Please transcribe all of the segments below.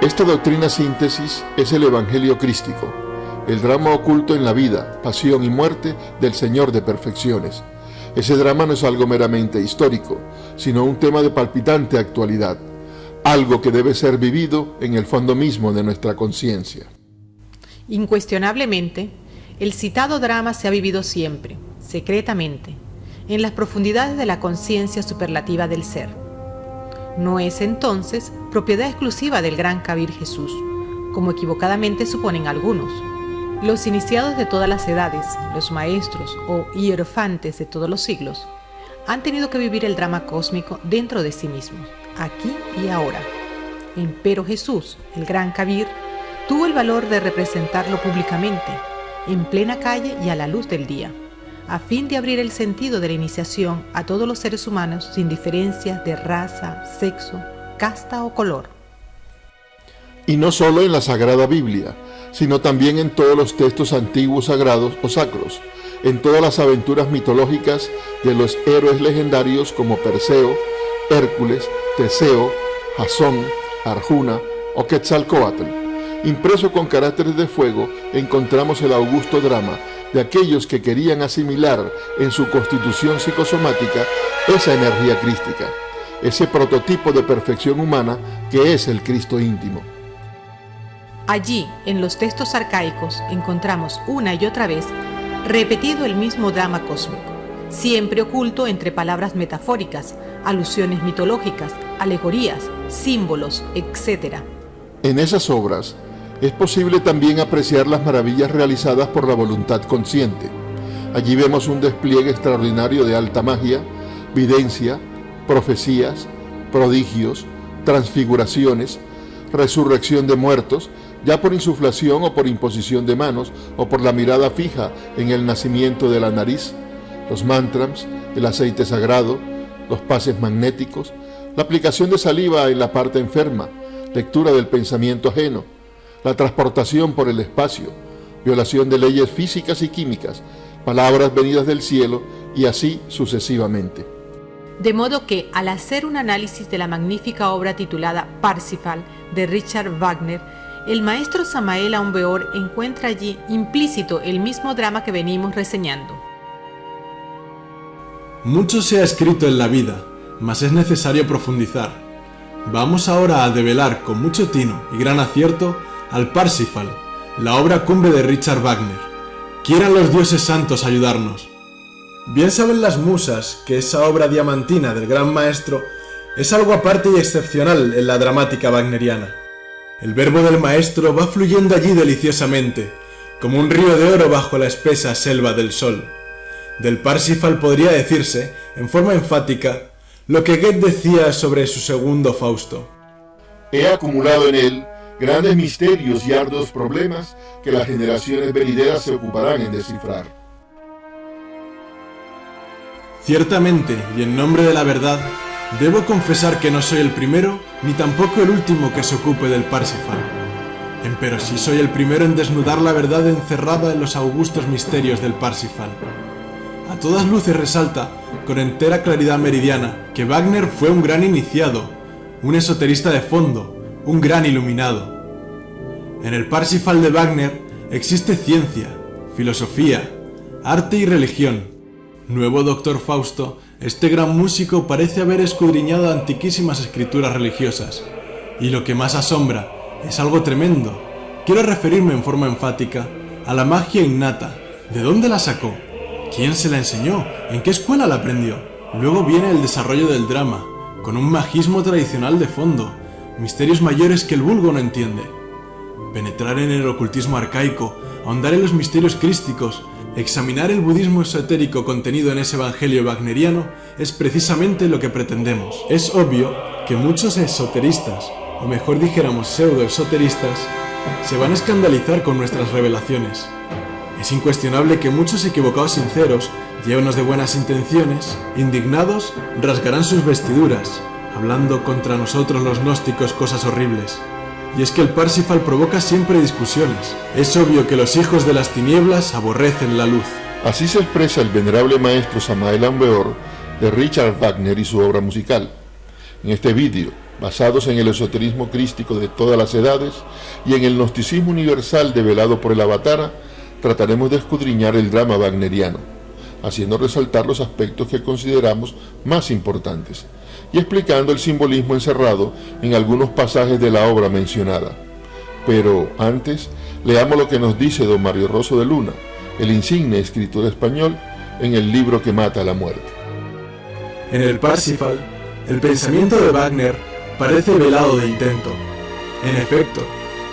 Esta doctrina síntesis es el Evangelio crístico, el drama oculto en la vida, pasión y muerte del Señor de perfecciones. Ese drama no es algo meramente histórico, sino un tema de palpitante actualidad, algo que debe ser vivido en el fondo mismo de nuestra conciencia. Incuestionablemente, el citado drama se ha vivido siempre, secretamente, en las profundidades de la conciencia superlativa del ser. No es entonces propiedad exclusiva del gran Kabir Jesús, como equivocadamente suponen algunos. Los iniciados de todas las edades, los maestros o hierofantes de todos los siglos, han tenido que vivir el drama cósmico dentro de sí mismos, aquí y ahora. Empero Jesús, el gran Kabir, tuvo el valor de representarlo públicamente, en plena calle y a la luz del día, a fin de abrir el sentido de la iniciación a todos los seres humanos sin diferencias de raza, sexo, casta o color. Y no solo en la Sagrada Biblia, sino también en todos los textos antiguos sagrados o sacros, en todas las aventuras mitológicas de los héroes legendarios como Perseo, Hércules, Teseo, Jasón, Arjuna o Quetzalcóatl. Impreso con caracteres de fuego, encontramos el augusto drama de aquellos que querían asimilar en su constitución psicosomática esa energía crística, ese prototipo de perfección humana que es el Cristo íntimo. Allí, en los textos arcaicos, encontramos una y otra vez repetido el mismo drama cósmico, siempre oculto entre palabras metafóricas, alusiones mitológicas, alegorías, símbolos, etc. En esas obras es posible también apreciar las maravillas realizadas por la voluntad consciente. Allí vemos un despliegue extraordinario de alta magia, videncia, profecías, prodigios, transfiguraciones, resurrección de muertos, ya por insuflación o por imposición de manos o por la mirada fija en el nacimiento de la nariz, los mantras, el aceite sagrado, los pases magnéticos, la aplicación de saliva en la parte enferma, lectura del pensamiento ajeno, la transportación por el espacio, violación de leyes físicas y químicas, palabras venidas del cielo y así sucesivamente. De modo que, al hacer un análisis de la magnífica obra titulada Parsifal de Richard Wagner, el maestro Samael Aun Weor encuentra allí implícito el mismo drama que venimos reseñando. Mucho se ha escrito en la vida, mas es necesario profundizar. Vamos ahora a develar con mucho tino y gran acierto al Parsifal, la obra cumbre de Richard Wagner. Quieran los dioses santos ayudarnos. Bien saben las musas que esa obra diamantina del gran maestro es algo aparte y excepcional en la dramática wagneriana. El verbo del maestro va fluyendo allí deliciosamente, como un río de oro bajo la espesa selva del sol. Del Parsifal podría decirse, en forma enfática, lo que Goethe decía sobre su segundo Fausto. He acumulado en él grandes misterios y arduos problemas que las generaciones venideras se ocuparán en descifrar. Ciertamente, y en nombre de la verdad, debo confesar que no soy el primero, ni tampoco el último que se ocupe del Parsifal. Empero sí soy el primero en desnudar la verdad encerrada en los augustos misterios del Parsifal. A todas luces resalta, con entera claridad meridiana, que Wagner fue un gran iniciado, un esoterista de fondo, un gran iluminado. En el Parsifal de Wagner existe ciencia, filosofía, arte y religión. Nuevo Doctor Fausto, este gran músico parece haber escudriñado antiquísimas escrituras religiosas. Y lo que más asombra es algo tremendo. Quiero referirme en forma enfática a la magia innata. ¿De dónde la sacó? ¿Quién se la enseñó? ¿En qué escuela la aprendió? Luego viene el desarrollo del drama, con un magismo tradicional de fondo, misterios mayores que el vulgo no entiende. Penetrar en el ocultismo arcaico, ahondar en los misterios crísticos, examinar el budismo esotérico contenido en ese evangelio wagneriano es precisamente lo que pretendemos. Es obvio que muchos esoteristas, o mejor dijéramos pseudoesoteristas, se van a escandalizar con nuestras revelaciones. Es incuestionable que muchos equivocados sinceros, llenos de buenas intenciones, indignados, rasgarán sus vestiduras, hablando contra nosotros los gnósticos cosas horribles. Y es que el Parsifal provoca siempre discusiones. Es obvio que los hijos de las tinieblas aborrecen la luz. Así se expresa el venerable maestro Samael Aun Weor de Richard Wagner y su obra musical. En este vídeo, basados en el esoterismo crístico de todas las edades y en el gnosticismo universal develado por el Avatara, trataremos de escudriñar el drama wagneriano, haciendo resaltar los aspectos que consideramos más importantes y explicando el simbolismo encerrado en algunos pasajes de la obra mencionada. Pero antes, leamos lo que nos dice don Mario Rosso de Luna, el insigne escritor español, en el libro que mata a la muerte. En el Parsifal, el pensamiento de Wagner parece velado de intento. En efecto,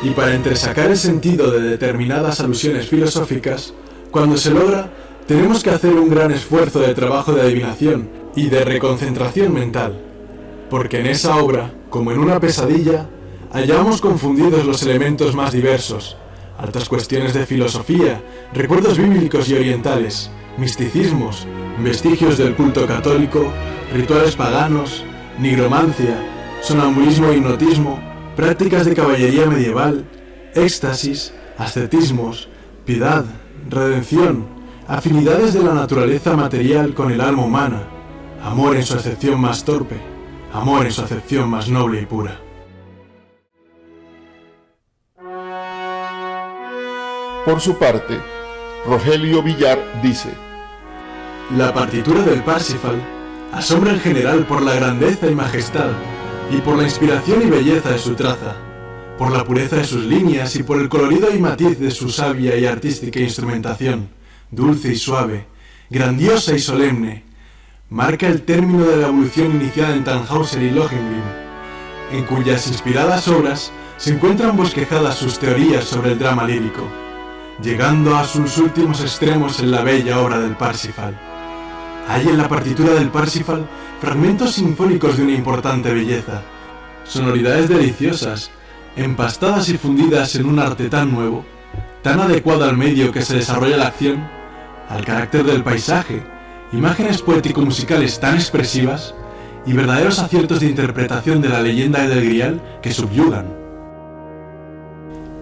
y para entresacar el sentido de determinadas alusiones filosóficas, cuando se logra, tenemos que hacer un gran esfuerzo de trabajo de adivinación y de reconcentración mental, porque en esa obra, como en una pesadilla, hallamos confundidos los elementos más diversos, altas cuestiones de filosofía, recuerdos bíblicos y orientales, misticismos, vestigios del culto católico, rituales paganos, nigromancia, sonambulismo e hipnotismo, prácticas de caballería medieval, éxtasis, ascetismos, piedad, redención, afinidades de la naturaleza material con el alma humana, amor en su acepción más torpe, amor en su acepción más noble y pura. Por su parte, Rogelio Villar dice: La partitura del Parsifal asombra en general por la grandeza y majestad, y por la inspiración y belleza de su traza, por la pureza de sus líneas y por el colorido y matiz de su sabia y artística instrumentación, dulce y suave, grandiosa y solemne. Marca el término de la evolución iniciada en Tannhäuser y Lohengrin, en cuyas inspiradas obras se encuentran bosquejadas sus teorías sobre el drama lírico, llegando a sus últimos extremos en la bella obra del Parsifal. Hay en la partitura del Parsifal fragmentos sinfónicos de una importante belleza, sonoridades deliciosas, empastadas y fundidas en un arte tan nuevo, tan adecuado al medio que se desarrolla la acción, al carácter del paisaje, imágenes poético-musicales tan expresivas y verdaderos aciertos de interpretación de la leyenda del Grial que subyugan.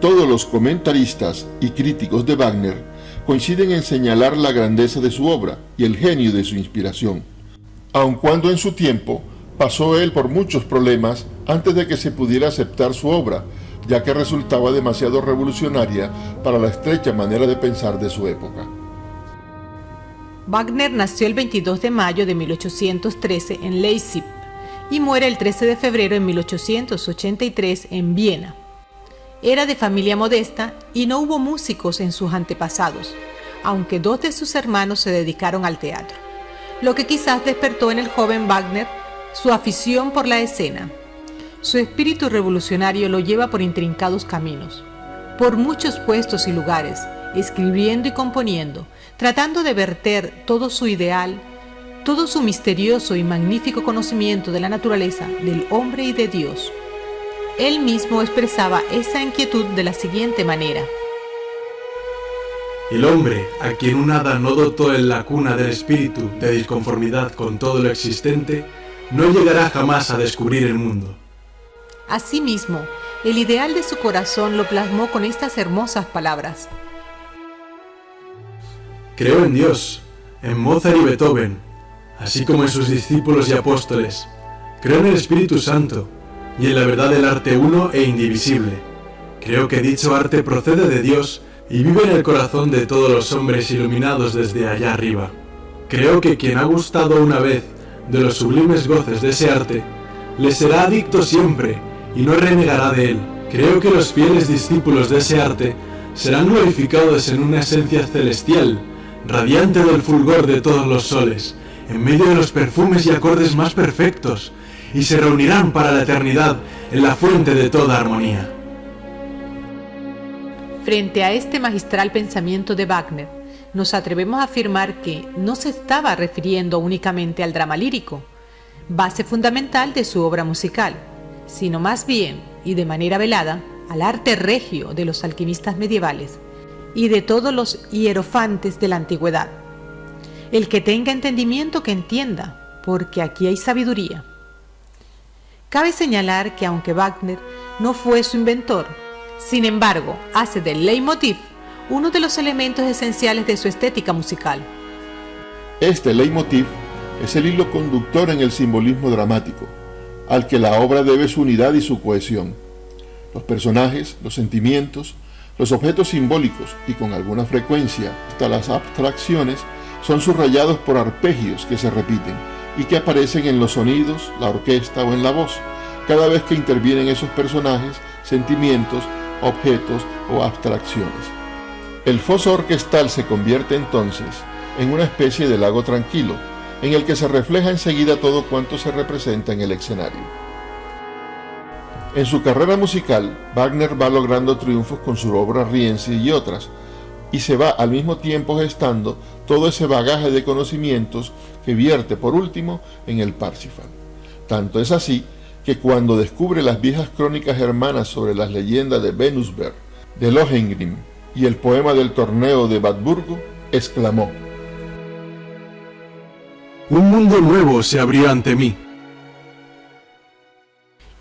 Todos los comentaristas y críticos de Wagner coinciden en señalar la grandeza de su obra y el genio de su inspiración, aun cuando en su tiempo pasó él por muchos problemas antes de que se pudiera aceptar su obra, ya que resultaba demasiado revolucionaria para la estrecha manera de pensar de su época. Wagner nació el 22 de mayo de 1813 en Leipzig y muere el 13 de febrero de 1883 en Viena. Era de familia modesta y no hubo músicos en sus antepasados, aunque dos de sus hermanos se dedicaron al teatro, lo que quizás despertó en el joven Wagner su afición por la escena. Su espíritu revolucionario lo lleva por intrincados caminos, por muchos puestos y lugares, escribiendo y componiendo, tratando de verter todo su ideal, todo su misterioso y magnífico conocimiento de la naturaleza, del hombre y de Dios. Él mismo expresaba esa inquietud de la siguiente manera: El hombre, a quien un hada no dotó en la cuna del espíritu de disconformidad con todo lo existente, no llegará jamás a descubrir el mundo. Asimismo, el ideal de su corazón lo plasmó con estas hermosas palabras: Creo en Dios, en Mozart y Beethoven, así como en sus discípulos y apóstoles. Creo en el Espíritu Santo y en la verdad del arte uno e indivisible. Creo que dicho arte procede de Dios y vive en el corazón de todos los hombres iluminados desde allá arriba. Creo que quien ha gustado una vez de los sublimes goces de ese arte, le será adicto siempre y no renegará de él. Creo que los fieles discípulos de ese arte serán glorificados en una esencia celestial, radiante del fulgor de todos los soles, en medio de los perfumes y acordes más perfectos, y se reunirán para la eternidad en la fuente de toda armonía. Frente a este magistral pensamiento de Wagner, nos atrevemos a afirmar que no se estaba refiriendo únicamente al drama lírico, base fundamental de su obra musical, sino más bien, y de manera velada, al arte regio de los alquimistas medievales y de todos los hierofantes de la antigüedad. El que tenga entendimiento que entienda, porque aquí hay sabiduría. Cabe señalar que aunque Wagner no fue su inventor, sin embargo, hace del leitmotiv uno de los elementos esenciales de su estética musical. Este leitmotiv es el hilo conductor en el simbolismo dramático, al que la obra debe su unidad y su cohesión. Los personajes, los sentimientos, los objetos simbólicos y con alguna frecuencia hasta las abstracciones son subrayados por arpegios que se repiten y que aparecen en los sonidos, la orquesta o en la voz, cada vez que intervienen esos personajes, sentimientos, objetos o abstracciones. El foso orquestal se convierte entonces en una especie de lago tranquilo, en el que se refleja enseguida todo cuanto se representa en el escenario. En su carrera musical, Wagner va logrando triunfos con su obra Rienzi y otras, y se va al mismo tiempo gestando todo ese bagaje de conocimientos que vierte por último en el Parsifal. Tanto es así que cuando descubre las viejas crónicas germanas sobre las leyendas de Venusberg, de Lohengrin y el poema del torneo de Wartburgo, exclamó: Un mundo nuevo se abrió ante mí.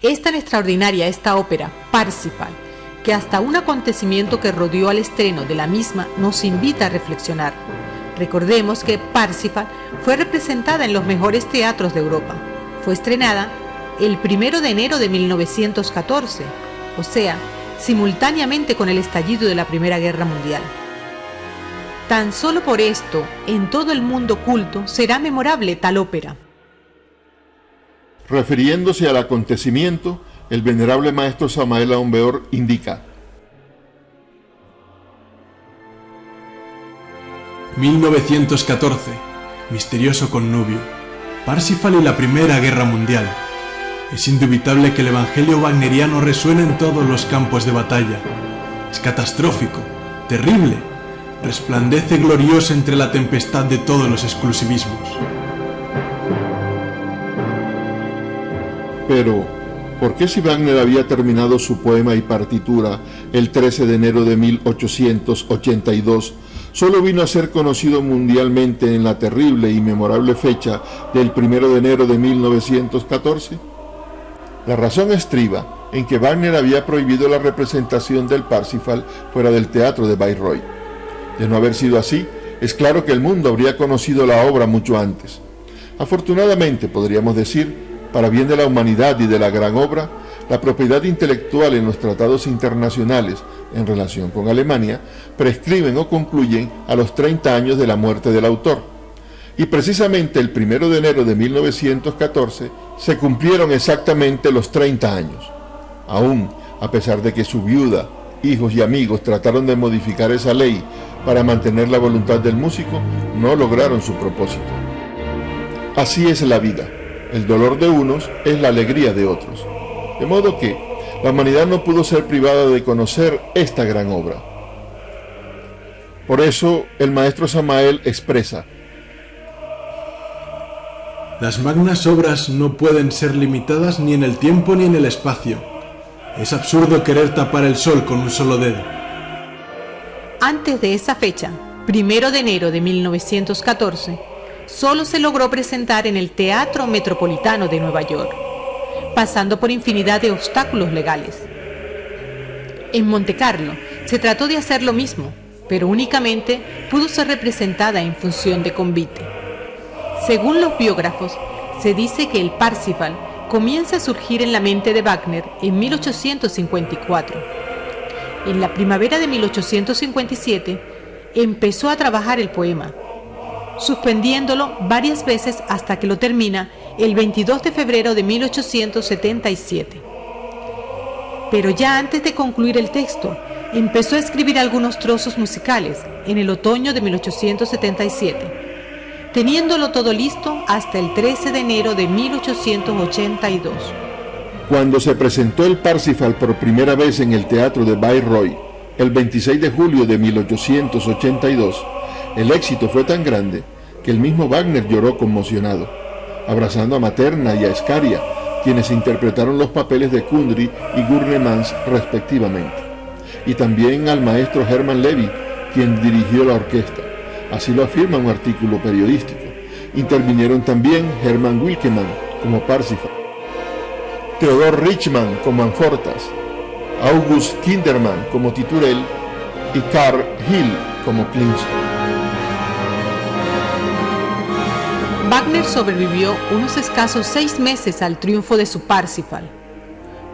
Es tan extraordinaria esta ópera, Parsifal, que hasta un acontecimiento que rodeó al estreno de la misma nos invita a reflexionar. Recordemos que Parsifal fue representada en los mejores teatros de Europa. Fue estrenada el 1 de enero de 1914, o sea, simultáneamente con el estallido de la Primera Guerra Mundial. Tan solo por esto, en todo el mundo culto será memorable tal ópera. Refiriéndose al acontecimiento, el venerable maestro Samael Aun Weor indica: 1914, misterioso connubio, Parsifal y la Primera Guerra Mundial. Es indubitable que el evangelio wagneriano resuena en todos los campos de batalla. Es catastrófico, terrible, resplandece glorioso entre la tempestad de todos los exclusivismos. Pero, ¿por qué si Wagner había terminado su poema y partitura el 13 de enero de 1882, solo vino a ser conocido mundialmente en la terrible y memorable fecha del 1 de enero de 1914? La razón estriba en que Wagner había prohibido la representación del Parsifal fuera del teatro de Bayreuth. De no haber sido así, es claro que el mundo habría conocido la obra mucho antes. Afortunadamente, podríamos decir, para bien de la humanidad y de la gran obra, la propiedad intelectual en los tratados internacionales en relación con Alemania prescriben o concluyen a los 30 años de la muerte del autor. Y precisamente el 1 de enero de 1914 se cumplieron exactamente los 30 años. Aún, a pesar de que su viuda, hijos y amigos trataron de modificar esa ley para mantener la voluntad del músico, no lograron su propósito. Así es la vida. El dolor de unos es la alegría de otros. De modo que la humanidad no pudo ser privada de conocer esta gran obra. Por eso el maestro Samael expresa: Las magnas obras no pueden ser limitadas ni en el tiempo ni en el espacio. Es absurdo querer tapar el sol con un solo dedo. Antes de esa fecha, 1 de enero de 1914, solo se logró presentar en el Teatro Metropolitano de Nueva York, pasando por infinidad de obstáculos legales. En Montecarlo se trató de hacer lo mismo, pero únicamente pudo ser representada en función de convite. Según los biógrafos, se dice que el Parsifal comienza a surgir en la mente de Wagner en 1854. En la primavera de 1857 empezó a trabajar el poema, suspendiéndolo varias veces hasta que lo termina el 22 de febrero de 1877. Pero ya antes de concluir el texto, empezó a escribir algunos trozos musicales en el otoño de 1877, teniéndolo todo listo hasta el 13 de enero de 1882. Cuando se presentó el Parsifal por primera vez en el teatro de Bayreuth, el 26 de julio de 1882, el éxito fue tan grande que el mismo Wagner lloró conmocionado, abrazando a Materna y a Scaria, quienes interpretaron los papeles de Kundry y Gurnemanz respectivamente, y también al maestro Hermann Levy, quien dirigió la orquesta. Así lo afirma un artículo periodístico. Intervinieron también Hermann Wilkemann como Parsifal, Theodor Richmann como Amfortas, August Kindermann como Titurel y Carl Hill como Klinson. Wagner sobrevivió unos escasos 6 meses al triunfo de su Parsifal.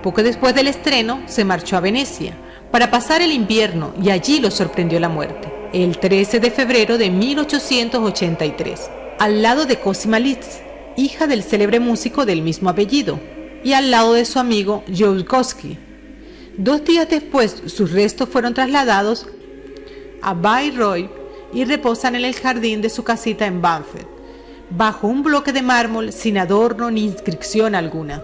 Poco después del estreno, se marchó a Venecia para pasar el invierno y allí lo sorprendió la muerte, el 13 de febrero de 1883, al lado de Cosima Liszt, hija del célebre músico del mismo apellido, y al lado de su amigo Joukovsky. 2 días después, sus restos fueron trasladados a Bayreuth y reposan en el jardín de su casita en Banfield, bajo un bloque de mármol sin adorno ni inscripción alguna.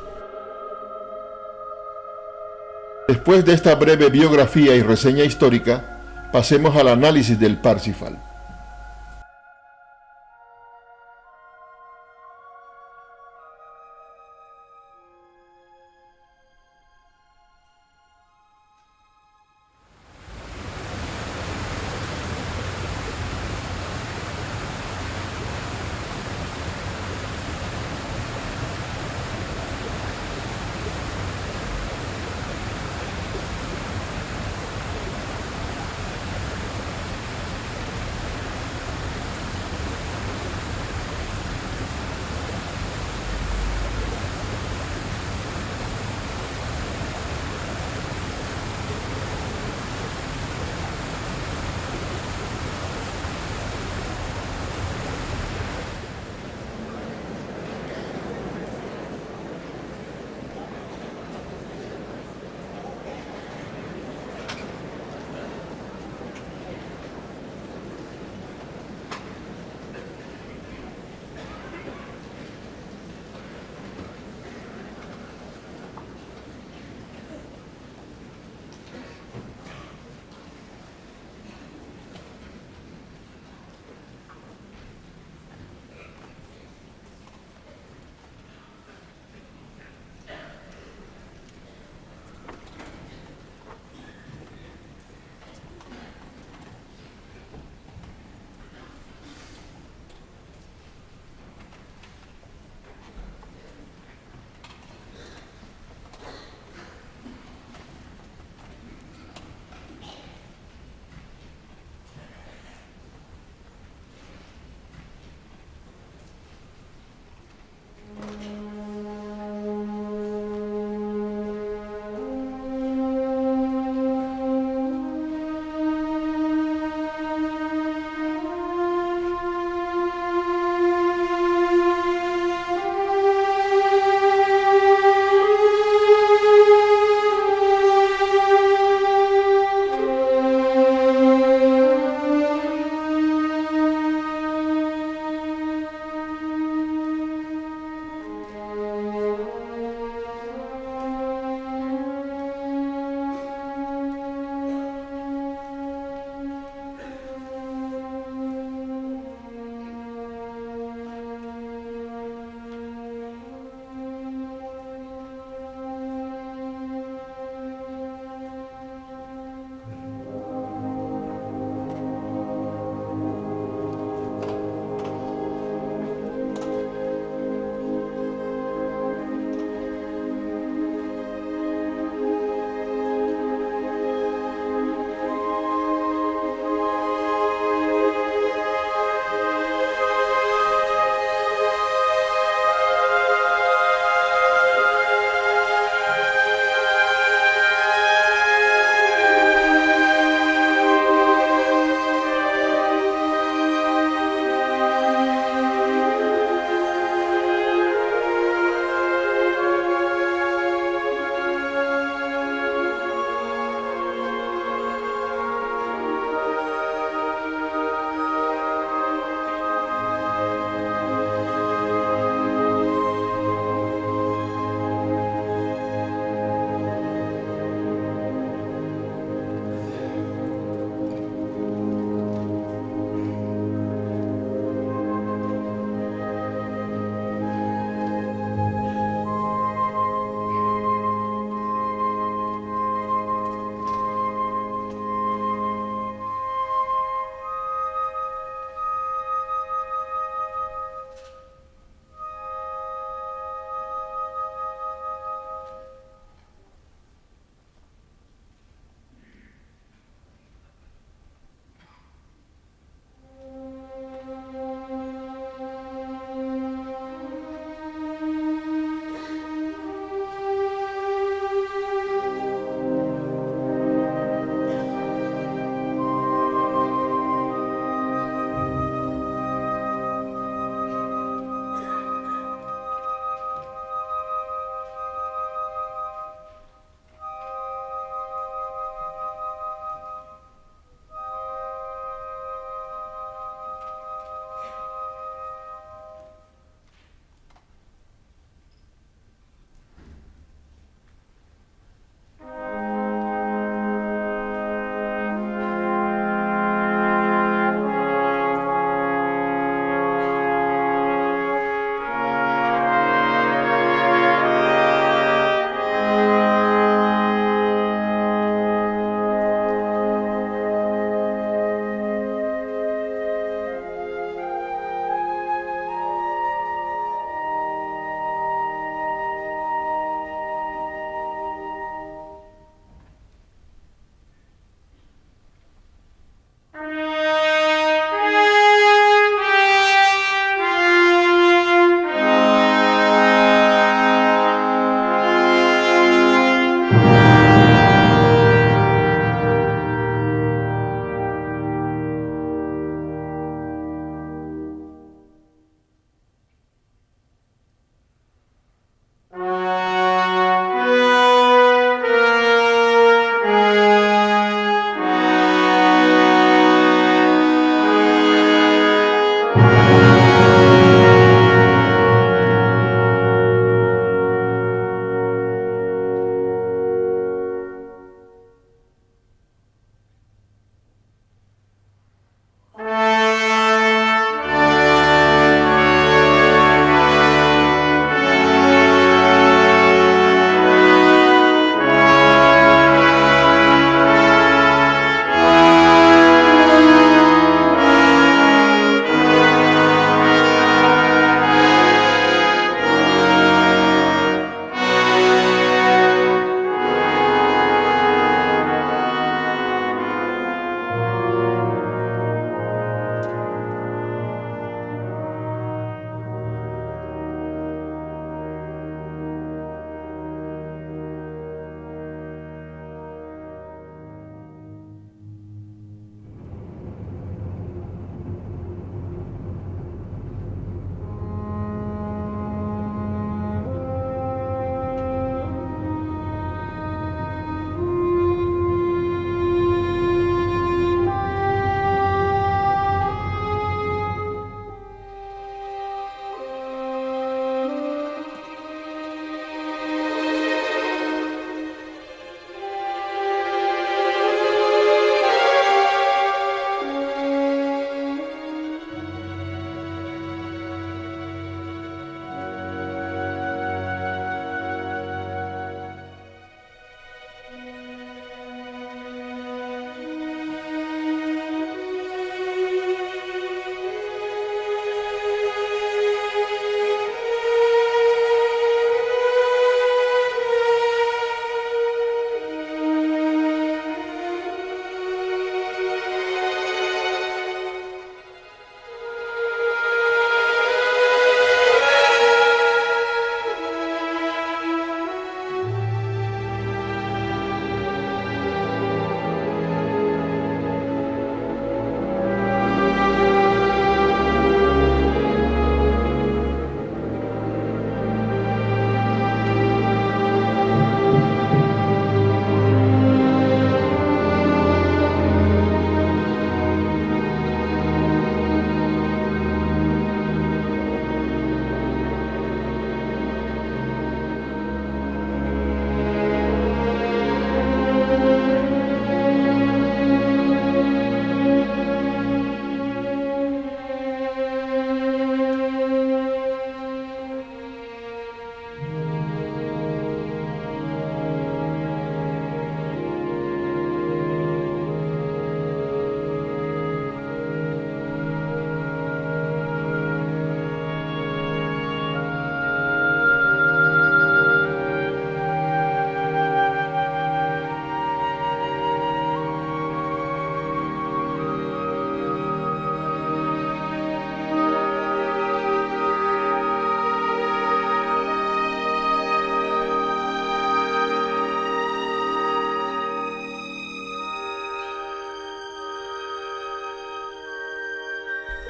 Después de esta breve biografía y reseña histórica, pasemos al análisis del Parsifal.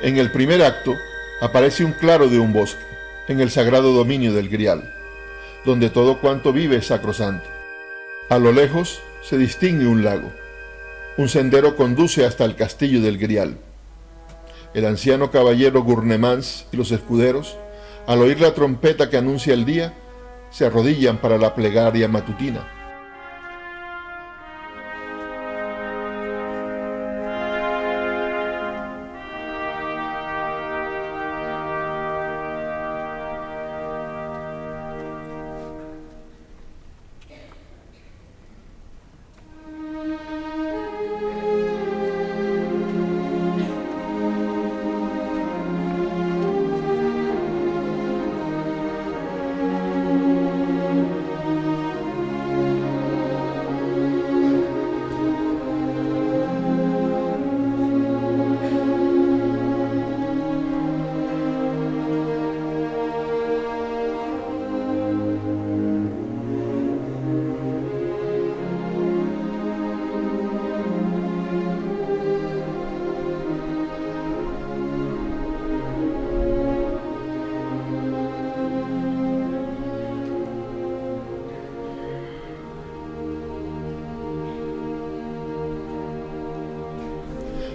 En el primer acto aparece un claro de un bosque, en el sagrado dominio del Grial, donde todo cuanto vive es sacrosanto. A lo lejos se distingue un lago. Un sendero conduce hasta el castillo del Grial. El anciano caballero Gurnemans y los escuderos, al oír la trompeta que anuncia el día, se arrodillan para la plegaria matutina.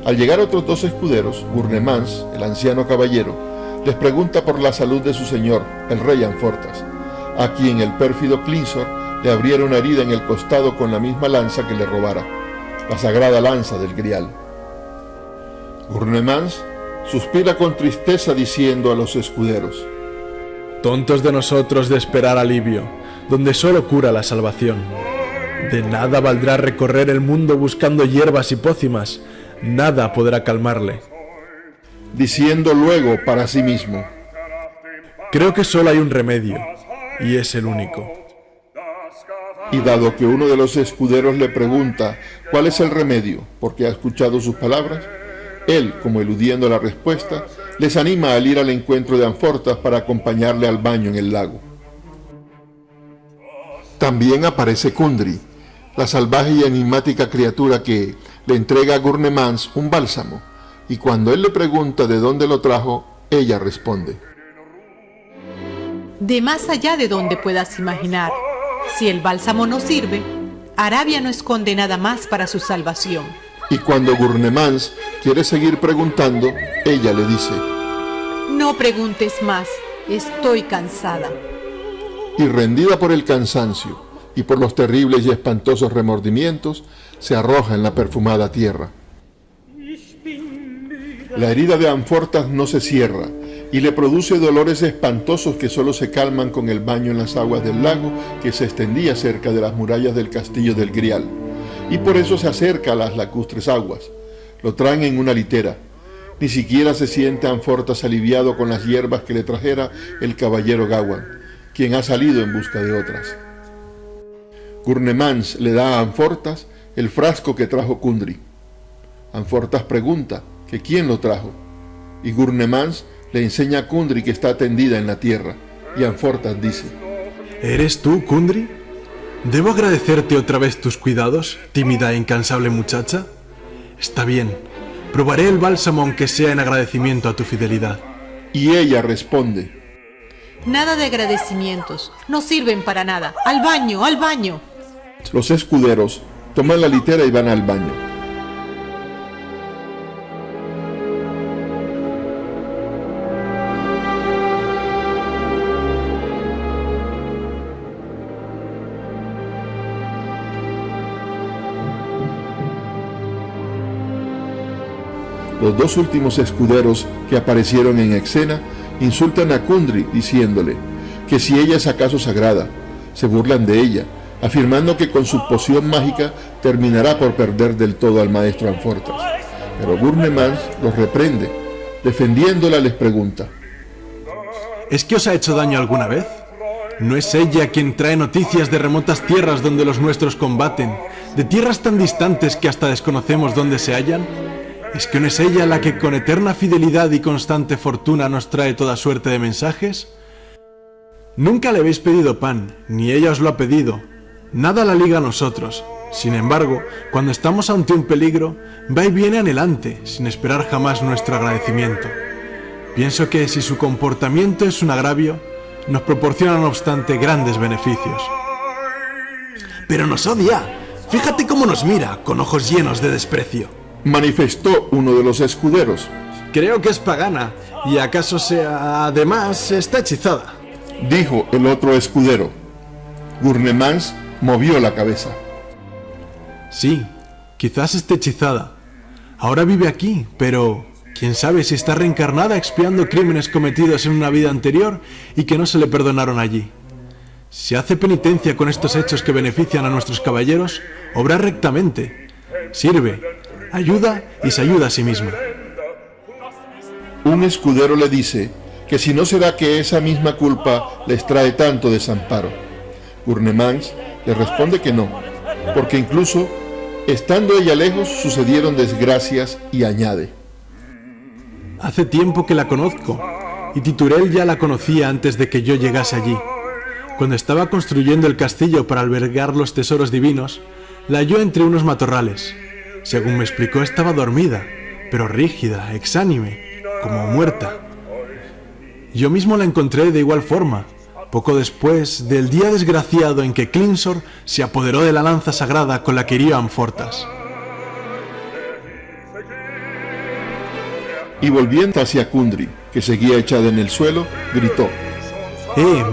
Al llegar otros dos escuderos, Gurnemans, el anciano caballero, les pregunta por la salud de su señor, el rey Anfortas, a quien el pérfido Clinsor le abriera una herida en el costado con la misma lanza que le robara, la sagrada lanza del Grial. Gurnemans suspira con tristeza diciendo a los escuderos: Tontos de nosotros de esperar alivio, donde solo cura la salvación. De nada valdrá recorrer el mundo buscando hierbas y pócimas, nada podrá calmarle. Diciendo luego para sí mismo: Creo que solo hay un remedio, y es el único. Y dado que uno de los escuderos le pregunta cuál es el remedio, porque ha escuchado sus palabras, él, como eludiendo la respuesta, les anima al ir al encuentro de Anfortas para acompañarle al baño en el lago. También aparece Kundry, la salvaje y enigmática criatura que le entrega a Gurnemans un bálsamo, y cuando él le pregunta de dónde lo trajo, ella responde: De más allá de donde puedas imaginar. Si el bálsamo no sirve, Arabia no esconde nada más para su salvación. Y cuando Gurnemans quiere seguir preguntando, ella le dice: No preguntes más, estoy cansada. Y rendida por el cansancio y por los terribles y espantosos remordimientos, se arroja en la perfumada tierra. La herida de Anfortas no se cierra y le produce dolores espantosos que solo se calman con el baño en las aguas del lago que se extendía cerca de las murallas del castillo del Grial, y por eso se acerca a las lacustres aguas. Lo traen en una litera. Ni siquiera se siente Anfortas aliviado con las hierbas que le trajera el caballero Gawain, quien ha salido en busca de otras. Gurnemans le da a Anfortas el frasco que trajo Kundry. Anfortas pregunta que quién lo trajo, y Gurnemans le enseña a Kundry que está tendida en la tierra, y Anfortas dice: ¿Eres tú, Kundry? ¿Debo agradecerte otra vez tus cuidados, tímida e incansable muchacha? Está bien, probaré el bálsamo aunque sea en agradecimiento a tu fidelidad. Y ella responde: Nada de agradecimientos, no sirven para nada. ¡Al baño, al baño! Los escuderos toman la litera y van al baño. Los dos últimos escuderos que aparecieron en escena insultan a Kundry diciéndole que si ella es acaso sagrada. Se burlan de ella, afirmando que con su poción mágica terminará por perder del todo al maestro Anfortas. Pero Gurnemans los reprende. Defendiéndola les pregunta: ¿Es que os ha hecho daño alguna vez? ¿No es ella quien trae noticias de remotas tierras donde los nuestros combaten, de tierras tan distantes que hasta desconocemos dónde se hallan? ¿Es que no es ella la que con eterna fidelidad y constante fortuna nos trae toda suerte de mensajes? Nunca le habéis pedido pan, ni ella os lo ha pedido. Nada la liga a nosotros, Sin embargo, cuando estamos ante un peligro, va y viene anhelante, sin esperar jamás nuestro agradecimiento. Pienso que si su comportamiento es un agravio, nos proporciona no obstante grandes beneficios. Pero nos odia. Fíjate cómo nos mira, con ojos llenos de desprecio. Manifestó uno de los escuderos. Creo que es pagana, y acaso sea, además, está hechizada. Dijo el otro escudero. Gurnemans movió la cabeza. Sí, quizás esté hechizada. Ahora vive aquí, pero quién sabe si está reencarnada expiando crímenes cometidos en una vida anterior y que no se le perdonaron allí. Si hace penitencia con estos hechos que benefician a nuestros caballeros, obra rectamente, sirve, ayuda y se ayuda a sí misma. Un escudero le dice que si no será que esa misma culpa les trae tanto desamparo. Gurnemans le responde que no, porque incluso estando ella lejos sucedieron desgracias, y añade: Hace tiempo que la conozco, y Titurel ya la conocía antes de que yo llegase allí. Cuando estaba construyendo el castillo para albergar los tesoros divinos, la halló entre unos matorrales. Según me explicó, estaba dormida, pero rígida, exánime, como muerta. Yo mismo la encontré de igual forma, poco después del día desgraciado en que Klingsor se apoderó de la lanza sagrada con la que hirió a Amfortas. Y volviendo hacia Kundry, que seguía echada en el suelo, gritó: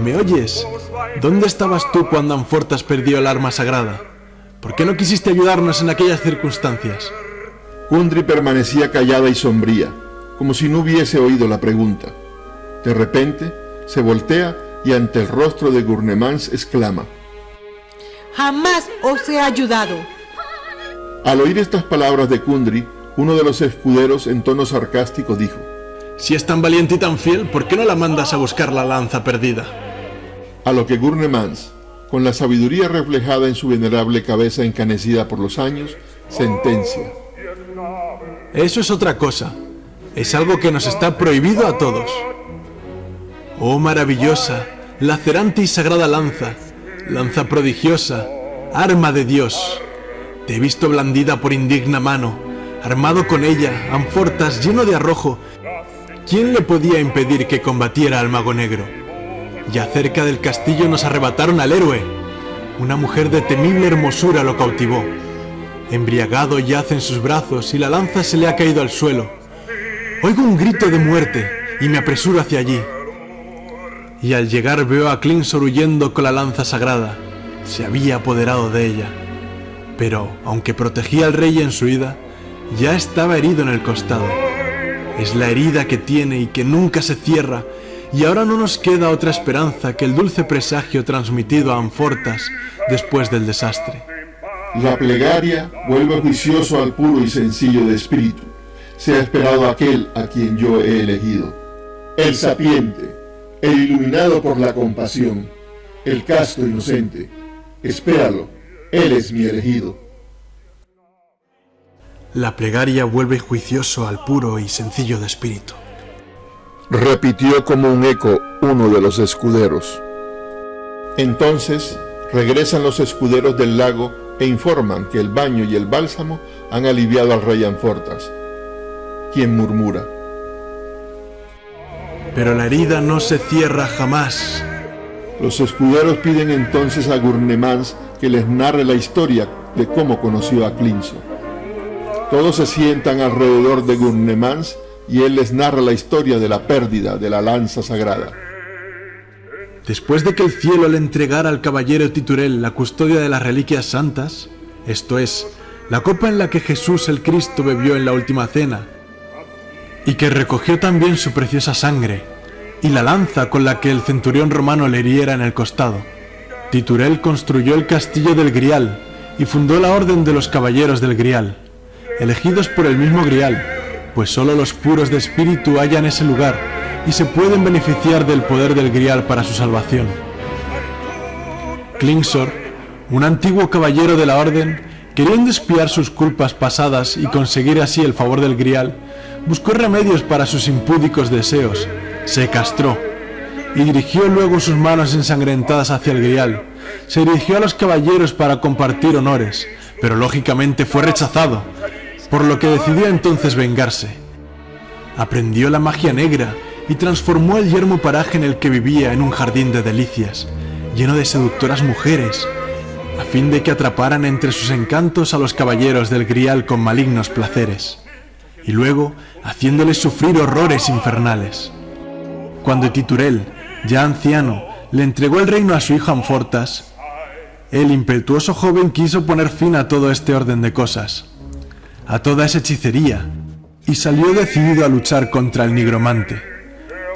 ¿Me oyes? ¿Dónde estabas tú cuando Amfortas perdió el arma sagrada? ¿Por qué no quisiste ayudarnos en aquellas circunstancias? Kundry permanecía callada y sombría, como si no hubiese oído la pregunta. De repente, se voltea y ante el rostro de Gurnemans exclama: Jamás os he ayudado. Al oír estas palabras de Kundry, uno de los escuderos en tono sarcástico dijo: Si es tan valiente y tan fiel, ¿por qué no la mandas a buscar la lanza perdida? A lo que Gurnemans, con la sabiduría reflejada en su venerable cabeza encanecida por los años, sentencia: Eso es otra cosa. Es algo que nos está prohibido a todos. Oh maravillosa, lacerante y sagrada lanza, lanza prodigiosa, arma de Dios. Te he visto blandida por indigna mano, armado con ella, Amfortas lleno de arrojo. ¿Quién le podía impedir que combatiera al mago negro? Ya cerca del castillo nos arrebataron al héroe. Una mujer de temible hermosura lo cautivó. Embriagado yace en sus brazos y la lanza se le ha caído al suelo. Oigo un grito de muerte y me apresuro hacia allí. Y al llegar veo a Klingsor huyendo con la lanza sagrada. Se había apoderado de ella. Pero, aunque protegía al rey en su huida, ya estaba herido en el costado. Es la herida que tiene y que nunca se cierra, y ahora no nos queda otra esperanza que el dulce presagio transmitido a Amfortas después del desastre. La plegaria vuelve juicioso al puro y sencillo de espíritu. Sea esperado aquel a quien yo he elegido. El sapiente, el iluminado por la compasión, el casto inocente. Espéralo, él es mi elegido. La plegaria vuelve juicioso al puro y sencillo de espíritu. Repitió como un eco uno de los escuderos. Entonces regresan los escuderos del lago e informan que el baño y el bálsamo han aliviado al rey Amfortas, quien murmura: Pero la herida no se cierra jamás. Los escuderos piden entonces a Gurnemans que les narre la historia de cómo conoció a Klingsor. Todos se sientan alrededor de Gurnemans y él les narra la historia de la pérdida de la lanza sagrada. Después de que el cielo le entregara al caballero Titurel la custodia de las reliquias santas, esto es, la copa en la que Jesús el Cristo bebió en la última cena, y que recogió también su preciosa sangre, y la lanza con la que el centurión romano le hiriera en el costado, Titurel construyó el castillo del Grial y fundó la orden de los caballeros del Grial, elegidos por el mismo Grial, pues solo los puros de espíritu hallan ese lugar y se pueden beneficiar del poder del Grial para su salvación. Klingsor, un antiguo caballero de la orden, queriendo expiar sus culpas pasadas y conseguir así el favor del Grial, buscó remedios para sus impúdicos deseos, se castró y dirigió luego sus manos ensangrentadas hacia el Grial. Se dirigió a los caballeros para compartir honores, pero lógicamente fue rechazado, por lo que decidió entonces vengarse. Aprendió la magia negra y transformó el yermo paraje en el que vivía en un jardín de delicias, lleno de seductoras mujeres, a fin de que atraparan entre sus encantos a los caballeros del Grial con malignos placeres, y luego haciéndoles sufrir horrores infernales. Cuando Titurel, ya anciano, le entregó el reino a su hijo Amfortas, el impetuoso joven quiso poner fin a todo este orden de cosas, a toda esa hechicería, y salió decidido a luchar contra el nigromante.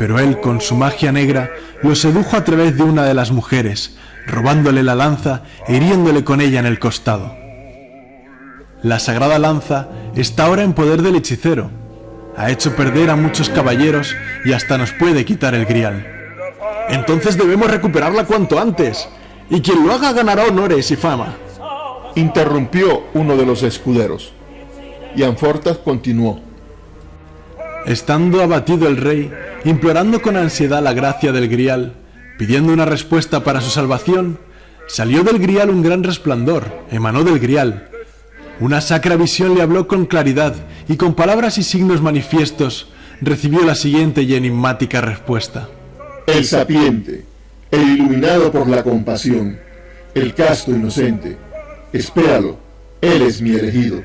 Pero él, con su magia negra, lo sedujo a través de una de las mujeres, robándole la lanza e hiriéndole con ella en el costado. La sagrada lanza está ahora en poder del hechicero. Ha hecho perder a muchos caballeros y hasta nos puede quitar el Grial. Entonces debemos recuperarla cuanto antes, y quien lo haga ganará honores y fama. Interrumpió uno de los escuderos, y Amfortas continuó. Estando abatido el rey, implorando con ansiedad la gracia del Grial, pidiendo una respuesta para su salvación, salió del Grial un gran resplandor, emanó del Grial. Una sacra visión le habló con claridad y con palabras y signos manifiestos recibió la siguiente y enigmática respuesta. El sapiente, el iluminado por la compasión, el casto inocente, espéralo, él es mi elegido.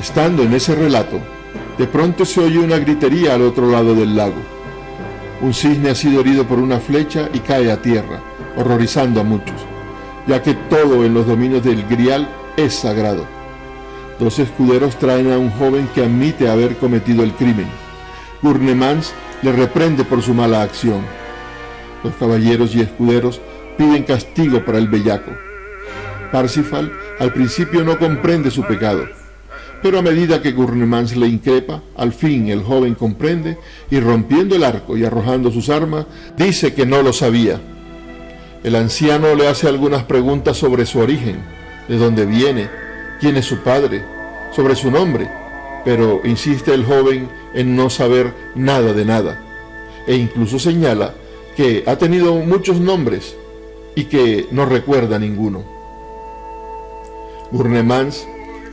Estando en ese relato, de pronto se oye una gritería al otro lado del lago. Un cisne ha sido herido por una flecha y cae a tierra, horrorizando a muchos, ya que todo en los dominios del Grial es sagrado. 2 escuderos traen a un joven que admite haber cometido el crimen. Gurnemans le reprende por su mala acción. Los caballeros y escuderos piden castigo para el bellaco. Parsifal al principio no comprende su pecado, pero a medida que Gurnemans le increpa, al fin el joven comprende y rompiendo el arco y arrojando sus armas, dice que no lo sabía. El anciano le hace algunas preguntas sobre su origen, de dónde viene, quién es su padre, sobre su nombre, pero insiste el joven en no saber nada de nada, e incluso señala que ha tenido muchos nombres y que no recuerda ninguno. Gurnemans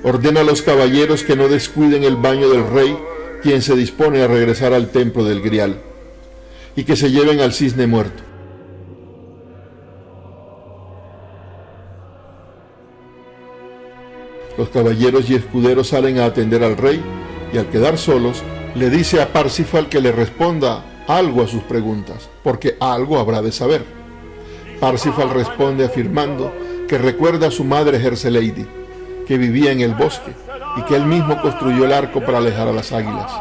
ordena a los caballeros que no descuiden el baño del rey, quien se dispone a regresar al templo del Grial, y que se lleven al cisne muerto. Los caballeros y escuderos salen a atender al rey, y al quedar solos, le dice a Parsifal que le responda algo a sus preguntas, porque algo habrá de saber. Parsifal responde afirmando que recuerda a su madre Herceleidi, que vivía en el bosque y que él mismo construyó el arco para alejar a las águilas.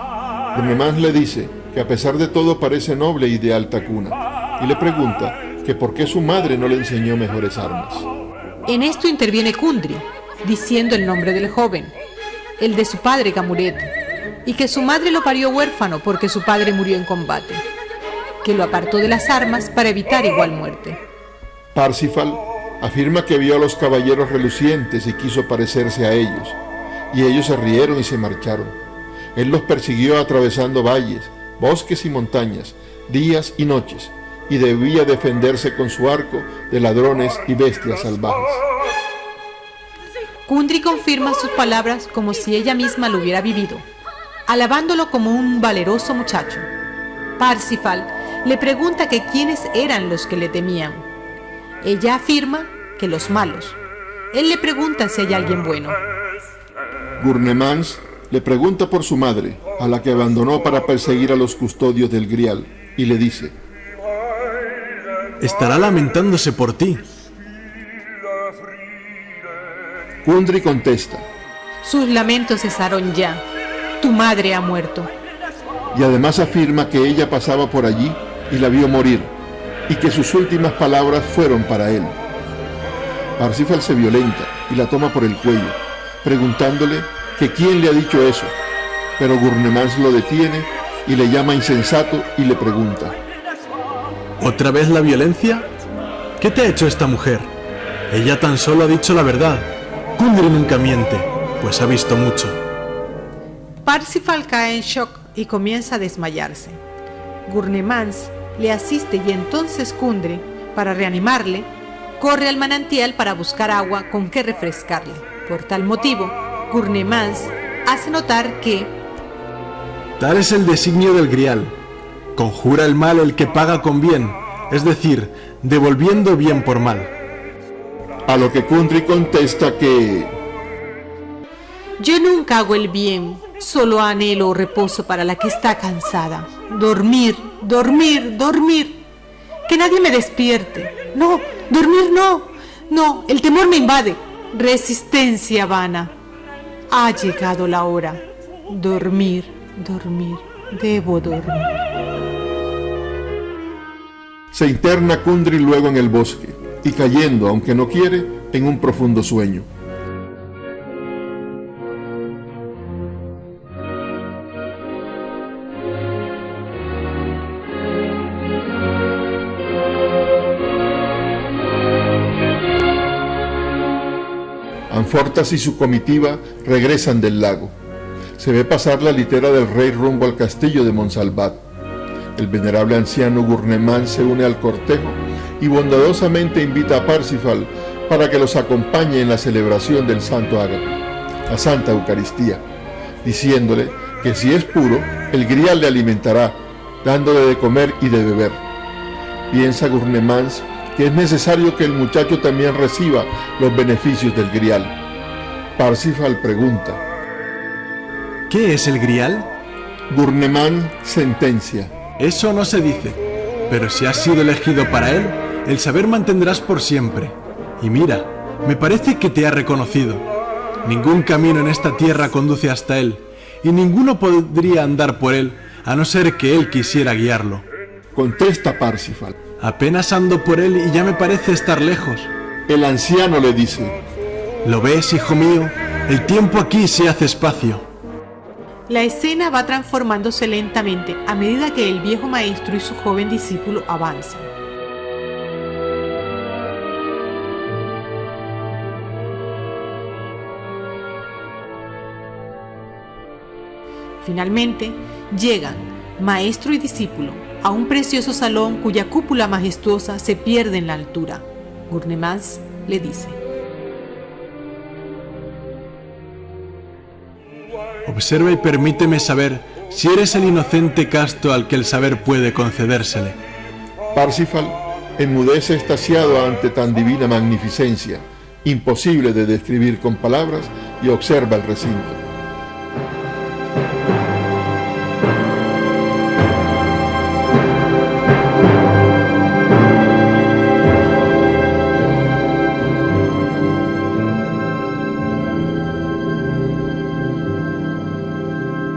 Gurnemans le dice que a pesar de todo parece noble y de alta cuna, y le pregunta que por qué su madre no le enseñó mejores armas. En esto interviene Kundry, diciendo el nombre del joven, el de su padre Gamuret, y que su madre lo parió huérfano porque su padre murió en combate, que lo apartó de las armas para evitar igual muerte. Parsifal afirma que vio a los caballeros relucientes y quiso parecerse a ellos, y ellos se rieron y se marcharon. Él los persiguió atravesando valles, bosques y montañas, días y noches, y debía defenderse con su arco de ladrones y bestias salvajes. Kundry confirma sus palabras como si ella misma lo hubiera vivido, alabándolo como un valeroso muchacho. Parsifal le pregunta que quiénes eran los que le temían. Ella afirma que los malos. Él le pregunta si hay alguien bueno. Gurnemans le pregunta por su madre, a la que abandonó para perseguir a los custodios del Grial, y le dice: estará lamentándose por ti. Kundry contesta: sus lamentos cesaron ya. Tu madre ha muerto. Y además afirma que ella pasaba por allí y la vio morir, y que sus últimas palabras fueron para él. Parsifal se violenta y la toma por el cuello, preguntándole que quién le ha dicho eso, pero Gurnemans lo detiene y le llama insensato y le pregunta: ¿otra vez la violencia? ¿Qué te ha hecho esta mujer? Ella tan solo ha dicho la verdad. Kundry nunca miente, pues ha visto mucho. Parsifal cae en shock y comienza a desmayarse. Gurnemans le asiste y entonces Kundry, para reanimarle, corre al manantial para buscar agua con que refrescarle. Por tal motivo, Gurnemans hace notar que tal es el designio del grial. Conjura el mal el que paga con bien, es decir, devolviendo bien por mal. A lo que Kundry contesta que yo nunca hago el bien, solo anhelo reposo para la que está cansada. Dormir, dormir, dormir. Que nadie me despierte. No, dormir no. No, el temor me invade. Resistencia vana. Ha llegado la hora. Dormir, dormir, debo dormir. se interna Kundry luego en el bosque y cayendo, aunque no quiere, en un profundo sueño. Anfortas y su comitiva regresan del lago. Se ve pasar la litera del rey rumbo al castillo de Monsalvat. El venerable anciano Gurnemans se une al cortejo y bondadosamente invita a Parsifal para que los acompañe en la celebración del Santo Ágape, la Santa Eucaristía, diciéndole que si es puro, el grial le alimentará, dándole de comer y de beber. Piensa Gurnemans que es necesario que el muchacho también reciba los beneficios del grial. Parsifal pregunta: ¿qué es el grial? Gurnemans sentencia: Eso no se dice, pero si has sido elegido para él, el saber mantendrás por siempre. Y mira, me parece que te ha reconocido. Ningún camino en esta tierra conduce hasta él, y ninguno podría andar por él, a no ser que él quisiera guiarlo. Contesta Parsifal: Apenas ando por él y ya me parece estar lejos. El anciano le dice: ¿Lo ves, hijo mío? El tiempo aquí se hace espacio. La escena va transformándose lentamente a medida que el viejo maestro y su joven discípulo avanzan. Finalmente, llegan, maestro y discípulo, a un precioso salón cuya cúpula majestuosa se pierde en la altura. Gurnemans le dice: Observa y permíteme saber si eres el inocente casto al que el saber puede concedérsele. Parsifal enmudece extasiado ante tan divina magnificencia, imposible de describir con palabras, y observa el recinto.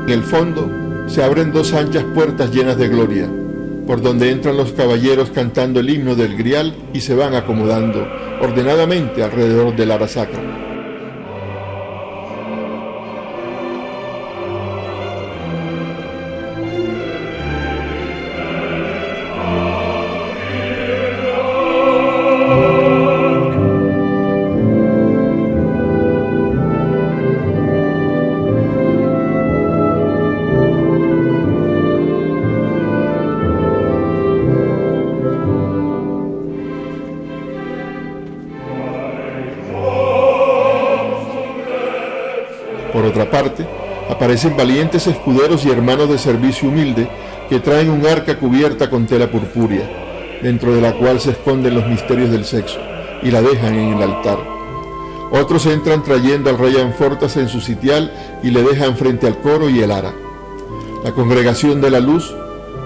En el fondo se abren dos anchas puertas llenas de gloria, por donde entran los caballeros cantando el himno del grial y se van acomodando ordenadamente alrededor del ara sacra. Por otra parte, aparecen valientes escuderos y hermanos de servicio humilde que traen un arca cubierta con tela purpúrea, dentro de la cual se esconden los misterios del sexo, y la dejan en el altar. Otros entran trayendo al rey Anfortas en su sitial y le dejan frente al coro y el ara. La congregación de la luz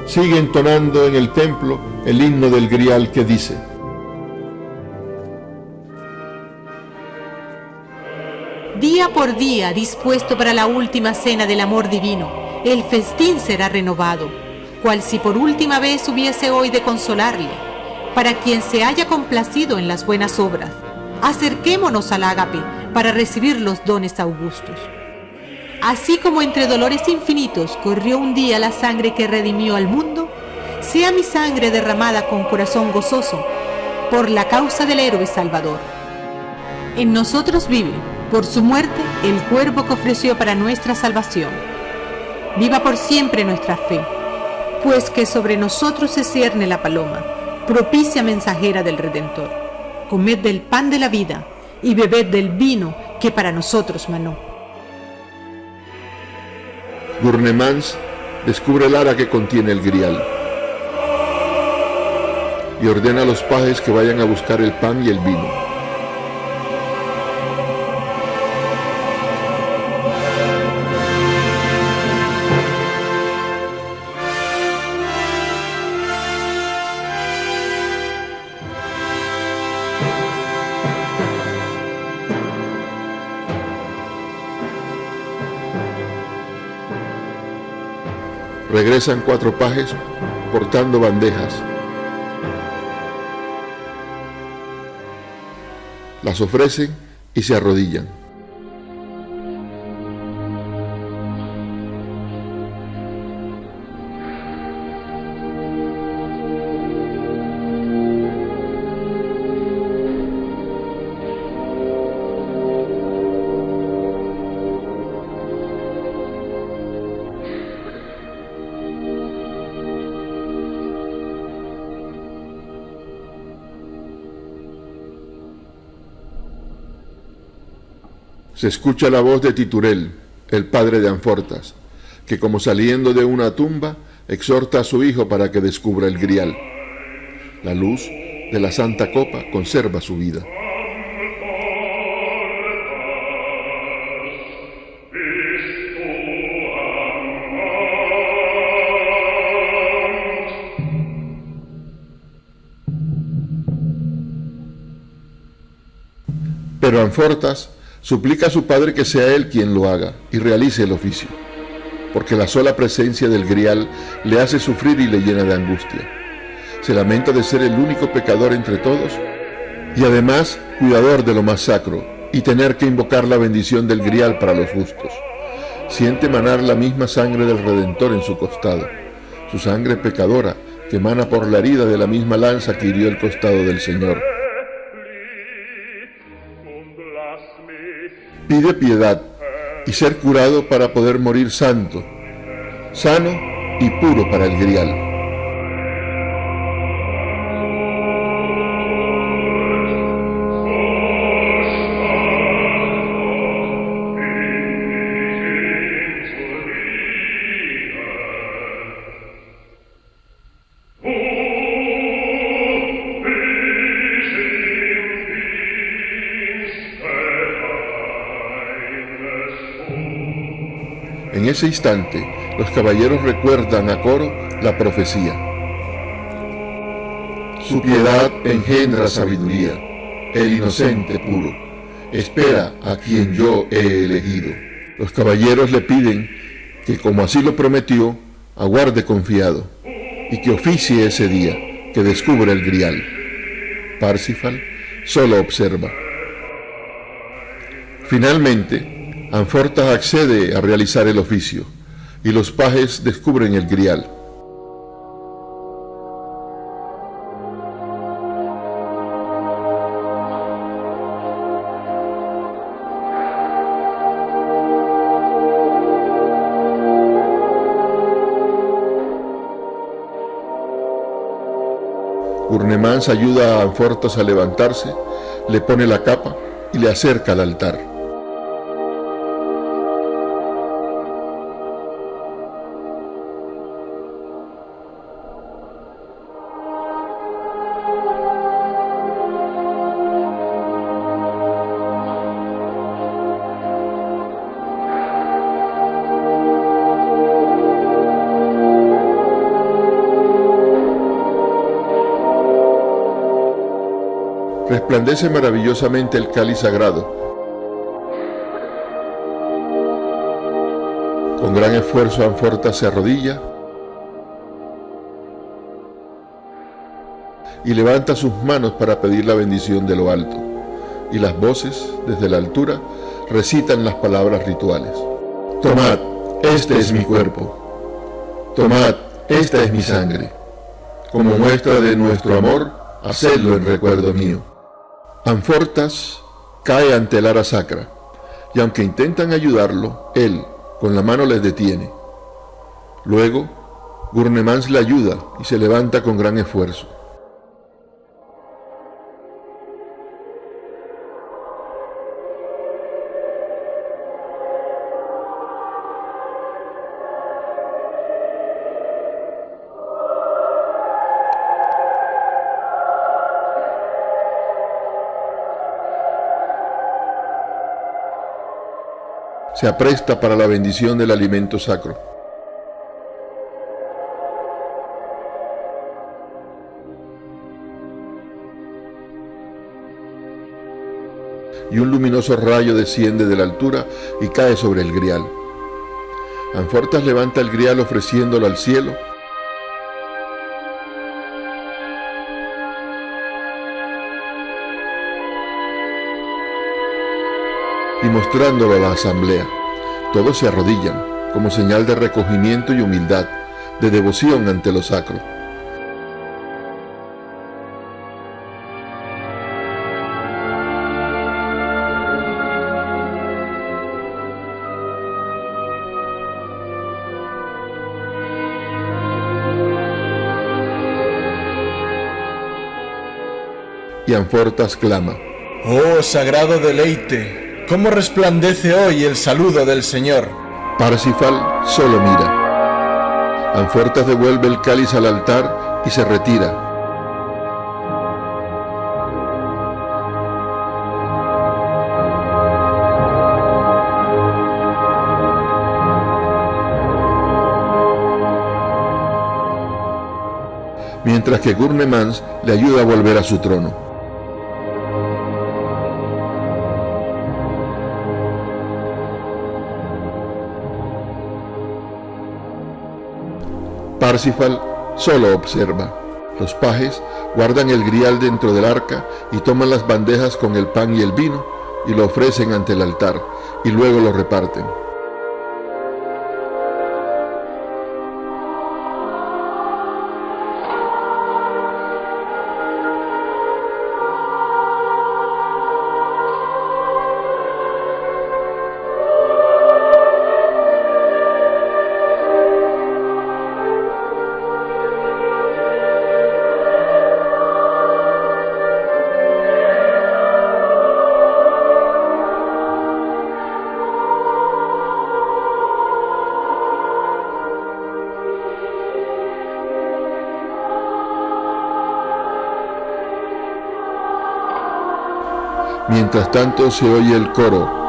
sigue entonando en el templo el himno del grial que dice: Día por día, dispuesto para la última cena del amor divino, el festín será renovado, cual si por última vez hubiese hoy de consolarle. Para quien se haya complacido en las buenas obras, acerquémonos al ágape para recibir los dones augustos. Así como entre dolores infinitos corrió un día la sangre que redimió al mundo, sea mi sangre derramada con corazón gozoso por la causa del héroe salvador. En nosotros vive, por su muerte, el cuervo que ofreció para nuestra salvación. Viva por siempre nuestra fe, pues que sobre nosotros se cierne la paloma, propicia mensajera del Redentor. comed del pan de la vida y bebed del vino que para nosotros manó. Gurnemans descubre el ara que contiene el grial y ordena a los pajes que vayan a buscar el pan y el vino. Regresan 4 pajes portando bandejas. Las ofrecen y se arrodillan. Se escucha la voz de Titurel, el padre de Anfortas, que como saliendo de una tumba, exhorta a su hijo para que descubra el grial. La luz de la Santa Copa conserva su vida. Pero Anfortas suplica a su padre que sea él quien lo haga y realice el oficio, porque la sola presencia del grial le hace sufrir y le llena de angustia. Se lamenta de ser el único pecador entre todos y además cuidador de lo más sacro y tener que invocar la bendición del grial para los justos. Siente manar la misma sangre del Redentor en su costado, su sangre pecadora que emana por la herida de la misma lanza que hirió el costado del Señor. Pide piedad y ser curado para poder morir santo, sano y puro para el grial. En ese instante, los caballeros recuerdan a coro la profecía. Su piedad engendra sabiduría, el inocente puro, espera a quien yo he elegido. Los caballeros le piden que, como así lo prometió, aguarde confiado y que oficie ese día, que descubra el grial. Parsifal solo observa. Finalmente, Anfortas accede a realizar el oficio, y los pajes descubren el grial. Gurnemans ayuda a Anfortas a levantarse, le pone la capa y le acerca al altar. Resplandece maravillosamente el cáliz sagrado. Con gran esfuerzo Anfortas se arrodilla y levanta sus manos para pedir la bendición de lo alto, y las voces, desde la altura, recitan las palabras rituales. Tomad, este es mi cuerpo. Tomad, esta es mi sangre. Como muestra de nuestro amor, hacedlo en recuerdo mío. Anfortas cae ante el ara sacra, y aunque intentan ayudarlo, él, con la mano les detiene. Luego, Gurnemans le ayuda y se levanta con gran esfuerzo. se apresta para la bendición del alimento sacro. Y un luminoso rayo desciende de la altura y cae sobre el grial. Anfortas levanta el grial ofreciéndolo al cielo, y mostrándolo a la asamblea. Todos se arrodillan, como señal de recogimiento y humildad, de devoción ante lo sacro. Y Anfortas clama: ¡Oh, sagrado deleite! ¿Cómo resplandece hoy el saludo del Señor? Parsifal solo mira. Anfortas devuelve el cáliz al altar y se retira. Mientras que Gurnemans le ayuda a volver a su trono. Parsifal solo observa. Los pajes guardan el grial dentro del arca y toman las bandejas con el pan y el vino y lo ofrecen ante el altar y luego lo reparten. Mientras tanto se oye el coro: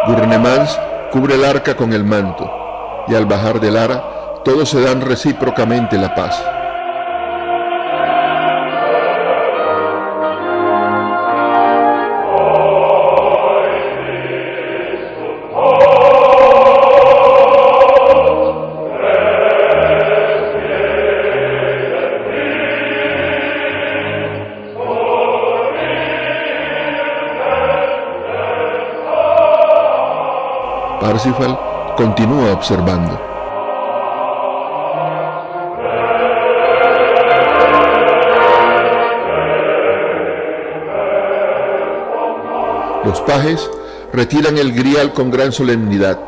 Gurnemans cubre el arca con el manto, y al bajar del ara, todos se dan recíprocamente la paz. Parsifal continúa observando. Los pajes retiran el grial con gran solemnidad.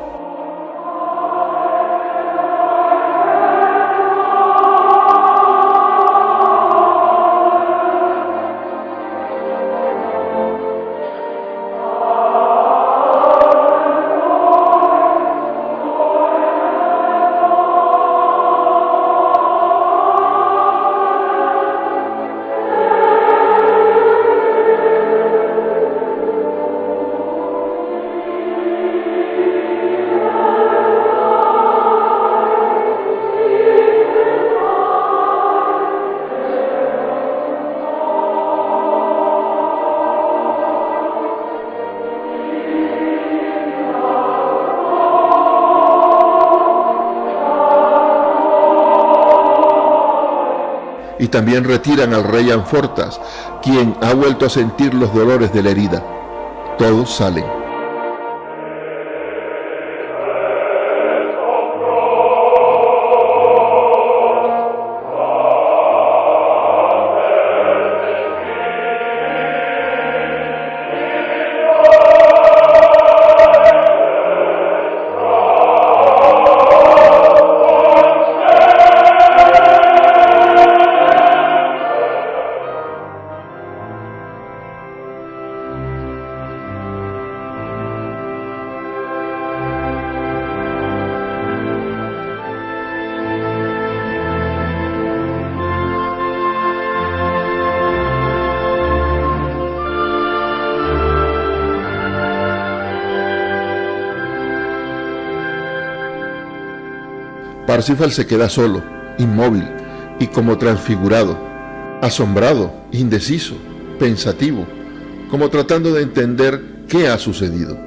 también retiran al rey Anfortas, quien ha vuelto a sentir los dolores de la herida. Todos salen. Parsifal se queda solo, inmóvil y como transfigurado, asombrado, indeciso, pensativo, como tratando de entender qué ha sucedido.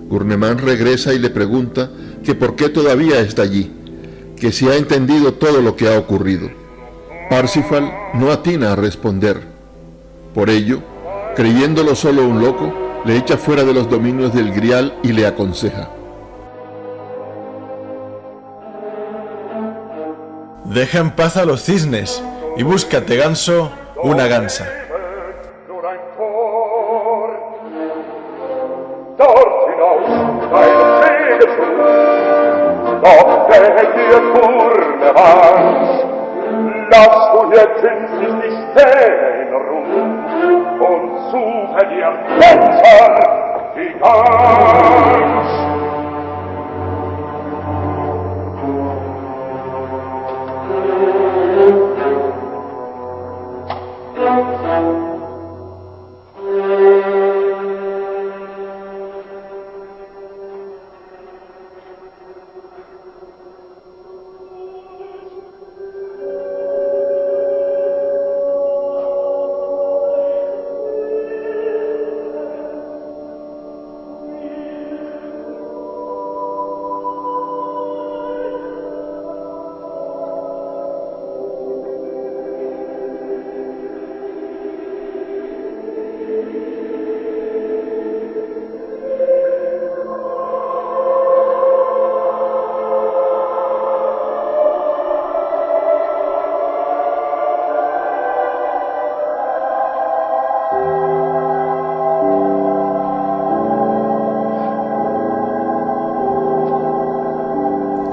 Gurnemann regresa y le pregunta que por qué todavía está allí, que si ha entendido todo lo que ha ocurrido. Parsifal no atina a responder. Por ello, creyéndolo solo un loco, le echa fuera de los dominios del Grial y le aconseja: Deja en paz a los cisnes y búscate, ganso, una gansa. Lass du jetzt endlich die Sterne ruhen und suche dir besser die Gans.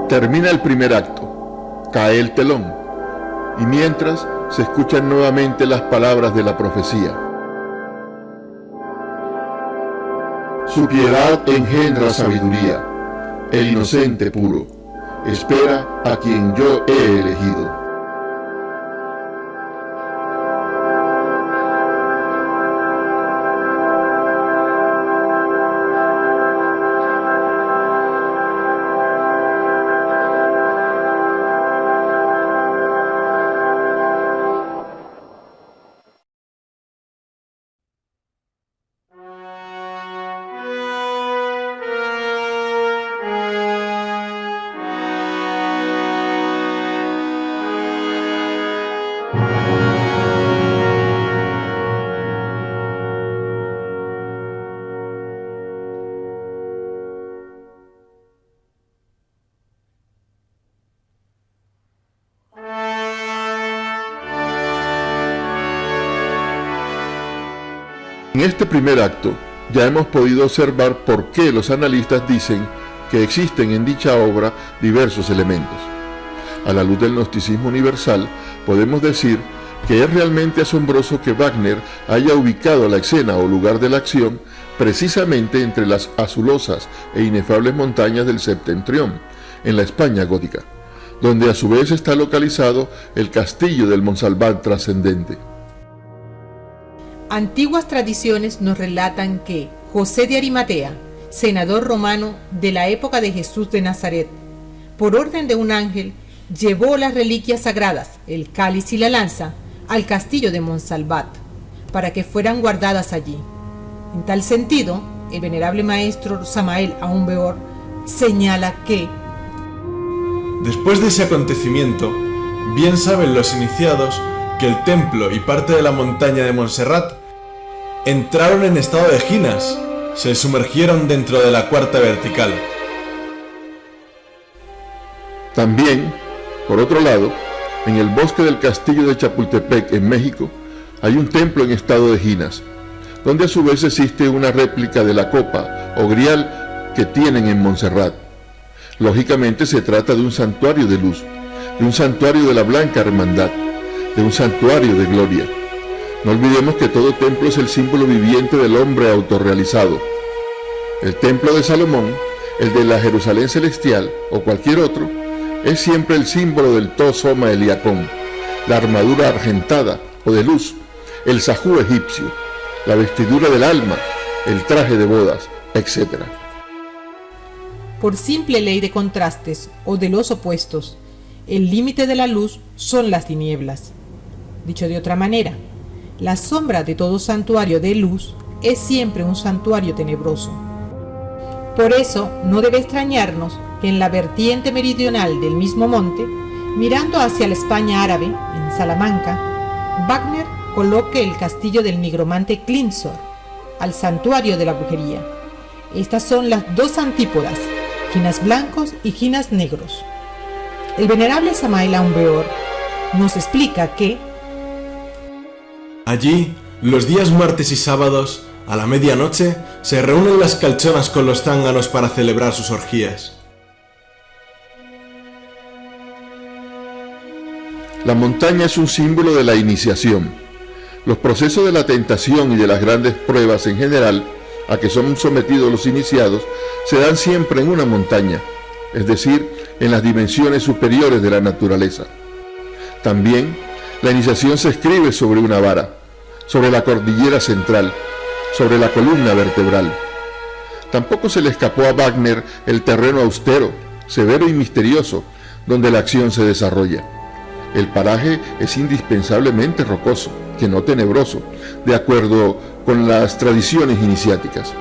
Termina el primer acto, cae el telón, y mientras se escuchan nuevamente las palabras de la profecía. Su piedad engendra sabiduría, el inocente puro, espera a quien yo he elegido. En este primer acto ya hemos podido observar por qué los analistas dicen que existen en dicha obra diversos elementos. A la luz del gnosticismo universal podemos decir que es realmente asombroso que Wagner haya ubicado la escena o lugar de la acción precisamente entre las azulosas e inefables montañas del Septentrión, en la España gótica, donde a su vez está localizado el castillo del Monsalvat trascendente. Antiguas tradiciones nos relatan que José de Arimatea, senador romano de la época de Jesús de Nazaret, por orden de un ángel, llevó las reliquias sagradas, el cáliz y la lanza, al castillo de Monsalvat, para que fueran guardadas allí. En tal sentido, el venerable maestro Samael Aumbeor señala que después de ese acontecimiento, bien saben los iniciados que el templo y parte de la montaña de Montserrat entraron en estado de ginas, se sumergieron dentro de la cuarta vertical. También, por otro lado, en el bosque del castillo de Chapultepec, en México, hay un templo en estado de ginas, donde a su vez existe una réplica de la copa o grial que tienen en Montserrat. Lógicamente se trata de un santuario de luz, de un santuario de la Blanca Hermandad, de un santuario de gloria. No olvidemos que todo templo es el símbolo viviente del hombre autorrealizado. El templo de Salomón, el de la Jerusalén celestial o cualquier otro, es siempre el símbolo del Tosoma Eliacón, la armadura argentada o de luz, el sajú egipcio, la vestidura del alma, el traje de bodas, etc. por simple ley de contrastes o de los opuestos, el límite de la luz son las tinieblas. Dicho de otra manera, la sombra de todo santuario de luz es siempre un santuario tenebroso. Por eso no debe extrañarnos que en la vertiente meridional del mismo monte, mirando hacia la España árabe, en Salamanca, Wagner coloque el castillo del nigromante Klingsor, al santuario de la brujería. Estas son las dos antípodas, ginas blancos y ginas negros. El venerable Samael Aumbeor nos explica que allí, los días martes y sábados, a la medianoche, se reúnen las calchonas con los zánganos para celebrar sus orgías. La montaña es un símbolo de la iniciación. Los procesos de la tentación y de las grandes pruebas en general a que son sometidos los iniciados se dan siempre en una montaña, es decir, en las dimensiones superiores de la naturaleza. También, la iniciación se escribe sobre una vara, sobre la cordillera central, sobre la columna vertebral. Tampoco se le escapó a Wagner el terreno austero, severo y misterioso, donde la acción se desarrolla. El paraje es indispensablemente rocoso, que no tenebroso, de acuerdo con las tradiciones iniciáticas.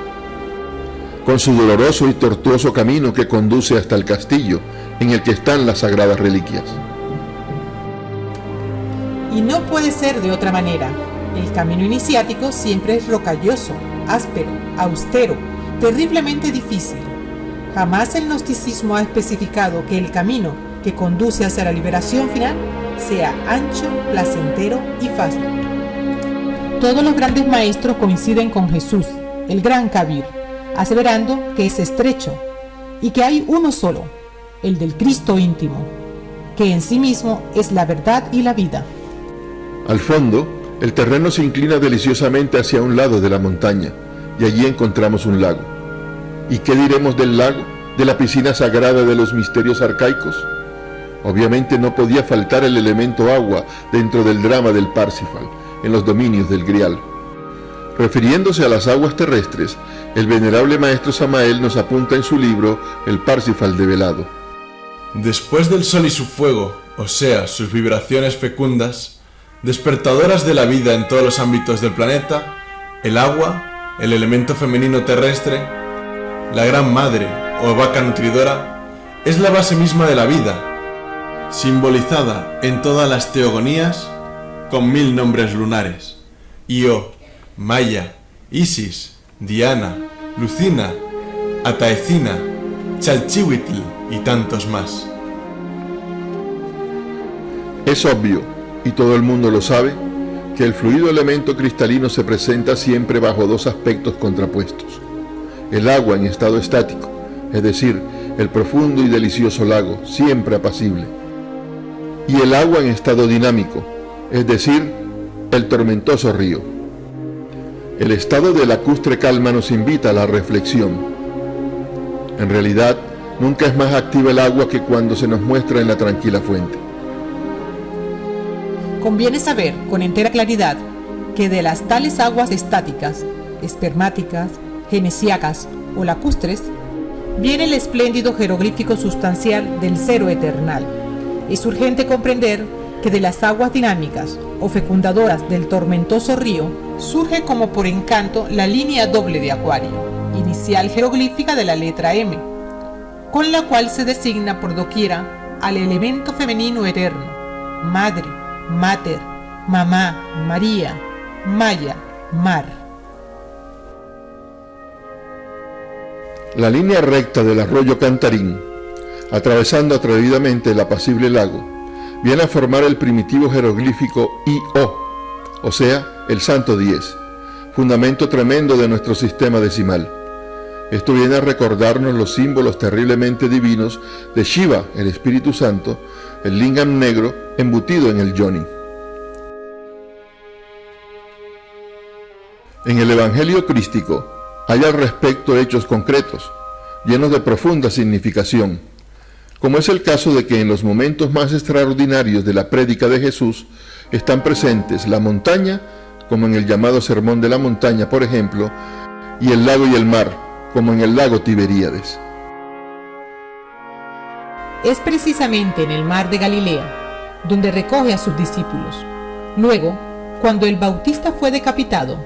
Con su doloroso y tortuoso camino que conduce hasta el castillo, en el que están las sagradas reliquias. y no puede ser de otra manera. El camino iniciático siempre es rocalloso, áspero, austero, terriblemente difícil. Jamás el gnosticismo ha especificado que el camino que conduce hacia la liberación final sea ancho, placentero y fácil. Todos los grandes maestros coinciden con Jesús, el gran Kabir, aseverando que es estrecho y que hay uno solo, el del Cristo íntimo, que en sí mismo es la verdad y la vida. Al fondo, el terreno se inclina deliciosamente hacia un lado de la montaña, y allí encontramos un lago. ¿Y qué diremos del lago, de la piscina sagrada de los misterios arcaicos? Obviamente no podía faltar el elemento agua dentro del drama del Parsifal, en los dominios del Grial. Refiriéndose a las aguas terrestres, el venerable maestro Samael nos apunta en su libro El Parsifal develado. Después del sol y su fuego, o sea, sus vibraciones fecundas, despertadoras de la vida en todos los ámbitos del planeta, el agua, el elemento femenino terrestre, la gran madre o vaca nutridora, es la base misma de la vida, simbolizada en todas las teogonías con 1000 nombres lunares: Io, Maya, Isis, Diana, Lucina, Ataecina, Chalchihuitl y tantos más. Es obvio, y todo el mundo lo sabe, que el fluido elemento cristalino se presenta siempre bajo dos aspectos contrapuestos: el agua en estado estático, es decir, el profundo y delicioso lago, siempre apacible, y el agua en estado dinámico, es decir, el tormentoso río. El estado de lacustre calma nos invita a la reflexión. En realidad, nunca es más activa el agua que cuando se nos muestra en la tranquila fuente. Conviene saber con entera claridad que de las tales aguas estáticas, espermáticas, genesiacas o lacustres, viene el espléndido jeroglífico sustancial del cero eternal. Es urgente comprender que de las aguas dinámicas o fecundadoras del tormentoso río surge como por encanto la línea doble de Acuario, inicial jeroglífica de la letra M, con la cual se designa por doquiera al elemento femenino eterno, madre, mater, mamá, María, Maya, mar. La línea recta del arroyo Cantarín, atravesando atrevidamente el apacible lago, viene a formar el primitivo jeroglífico I-O, o sea, el santo 10, fundamento tremendo de nuestro sistema decimal. Esto viene a recordarnos los símbolos terriblemente divinos de Shiva, el Espíritu Santo, el lingam negro embutido en el yoni. En el Evangelio crístico hay al respecto hechos concretos, llenos de profunda significación, como es el caso de que en los momentos más extraordinarios de la prédica de Jesús están presentes la montaña, como en el llamado Sermón de la Montaña, por ejemplo, y el lago y el mar, como en el lago Tiberíades. Es precisamente en el mar de Galilea donde recoge a sus discípulos. Luego, cuando el Bautista fue decapitado,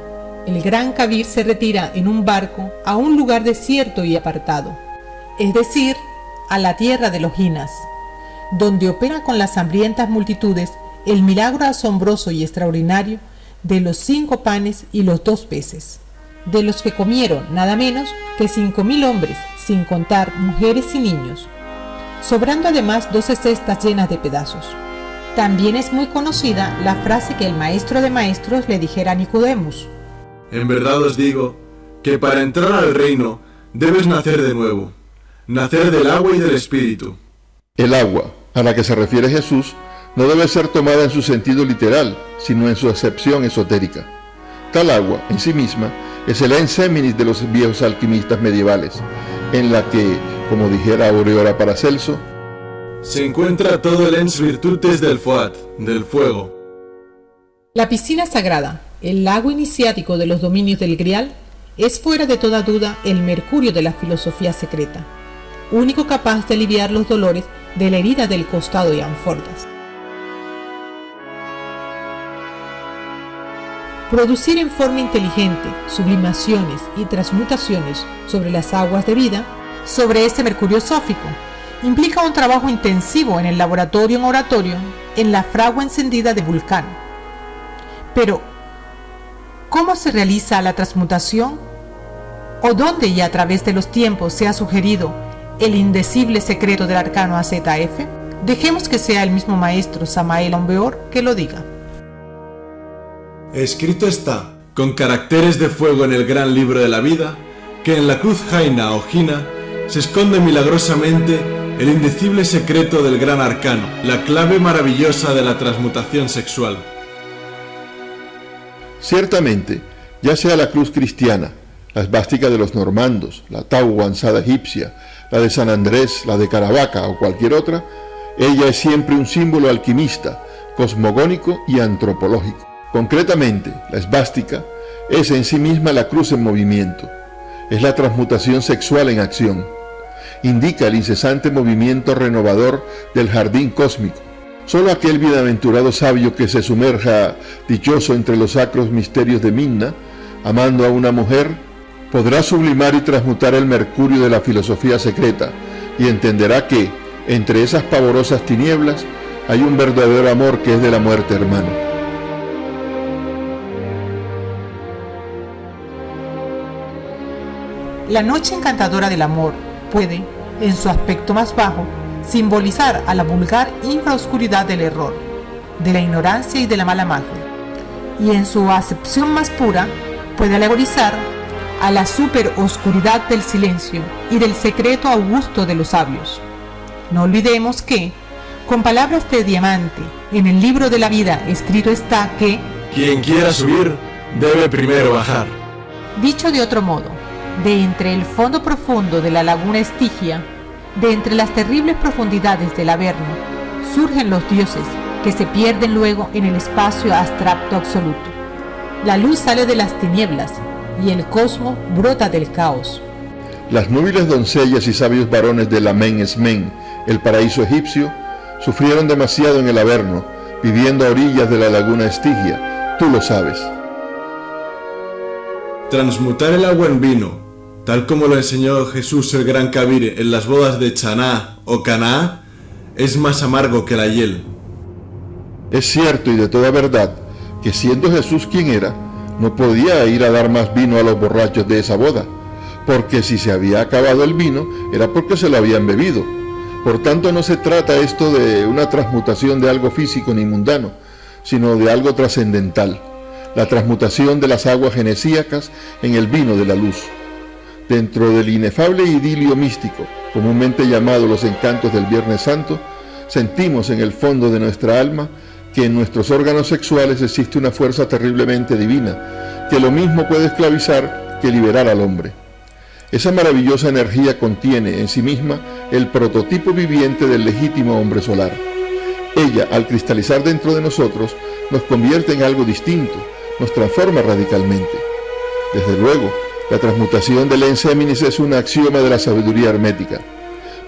el gran Kabir se retira en un barco a un lugar desierto y apartado, es decir, a la tierra de los Jinas, donde opera con las hambrientas multitudes el milagro asombroso y extraordinario de los 5 panes y los 2 peces, de los que comieron nada menos que 5.000 hombres, sin contar mujeres y niños, sobrando además 12 cestas llenas de pedazos. También es muy conocida la frase que el maestro de maestros le dijera a Nicodemus: En verdad os digo que para entrar al reino debes nacer de nuevo, nacer del agua y del espíritu. El agua, a la que se refiere Jesús, no debe ser tomada en su sentido literal, sino en su acepción esotérica. Tal agua, en sí misma, es el ens seminis de los viejos alquimistas medievales, en la que, como dijera Aureora Paracelso, se encuentra todo el ens virtutes del foat, del fuego. La piscina sagrada, el lago iniciático de los dominios del Grial, es fuera de toda duda el mercurio de la filosofía secreta, único capaz de aliviar los dolores de la herida del costado y ánforas. Producir en forma inteligente sublimaciones y transmutaciones sobre las aguas de vida, sobre este mercurio sófico, implica un trabajo intensivo en el laboratorio en oratorio, en la fragua encendida de Vulcano. Pero, ¿cómo se realiza la transmutación? ¿O dónde y a través de los tiempos se ha sugerido el indecible secreto del arcano AZF? Dejemos que sea el mismo maestro Samael Aumbeor que lo diga. Escrito está, con caracteres de fuego en el gran libro de la vida, que en la cruz jaina o jina se esconde milagrosamente el indecible secreto del gran arcano, la clave maravillosa de la transmutación sexual. ciertamente, ya sea la cruz cristiana, la esvástica de los normandos, la tauguanzada egipcia, la de San Andrés, la de Caravaca o cualquier otra, ella es siempre un símbolo alquimista, cosmogónico y antropológico. Concretamente, la esvástica es en sí misma la cruz en movimiento, es la transmutación sexual en acción, indica el incesante movimiento renovador del jardín cósmico. Solo aquel bienaventurado sabio que se sumerja dichoso entre los sacros misterios de Minna, amando a una mujer, podrá sublimar y transmutar el mercurio de la filosofía secreta y entenderá que, entre esas pavorosas tinieblas, hay un verdadero amor que es de la muerte, hermano. La noche encantadora del amor puede, en su aspecto más bajo, simbolizar a la vulgar infraoscuridad del error, de la ignorancia y de la mala magia, y en su acepción más pura puede alegorizar a la superoscuridad del silencio y del secreto augusto de los sabios. No olvidemos que, Con palabras de diamante, en el libro de la vida escrito está que quien quiera subir debe primero bajar. Dicho de otro modo, de entre el fondo profundo de la laguna Estigia, de entre las terribles profundidades del Averno, surgen los dioses que se pierden luego en el espacio abstracto absoluto. La luz sale de las tinieblas y el cosmos brota del caos. Las núbiles doncellas y sabios varones del Amen Esmen, el paraíso egipcio, sufrieron demasiado en el Averno, viviendo a orillas de la laguna Estigia, tú lo sabes. Transmutar el agua en vino, tal como lo enseñó Jesús el Gran Kabir en las bodas de Chaná o Canaá, es más amargo que la hiel. Es cierto y de toda verdad que siendo Jesús quien era, no podía ir a dar más vino a los borrachos de esa boda, porque si se había acabado el vino era porque se lo habían bebido. Por tanto, no se trata esto de una transmutación de algo físico ni mundano, sino de algo trascendental, la transmutación de las aguas genesíacas en el vino de la luz. Dentro del inefable idilio místico, comúnmente llamado los encantos del Viernes Santo, sentimos en el fondo de nuestra alma que en nuestros órganos sexuales existe una fuerza terriblemente divina, que lo mismo puede esclavizar que liberar al hombre. Esa maravillosa energía contiene en sí misma el prototipo viviente del legítimo hombre solar. Ella, al cristalizar dentro de nosotros, nos convierte en algo distinto, nos transforma radicalmente. Desde luego, la transmutación del enseminis es un axioma de la sabiduría hermética.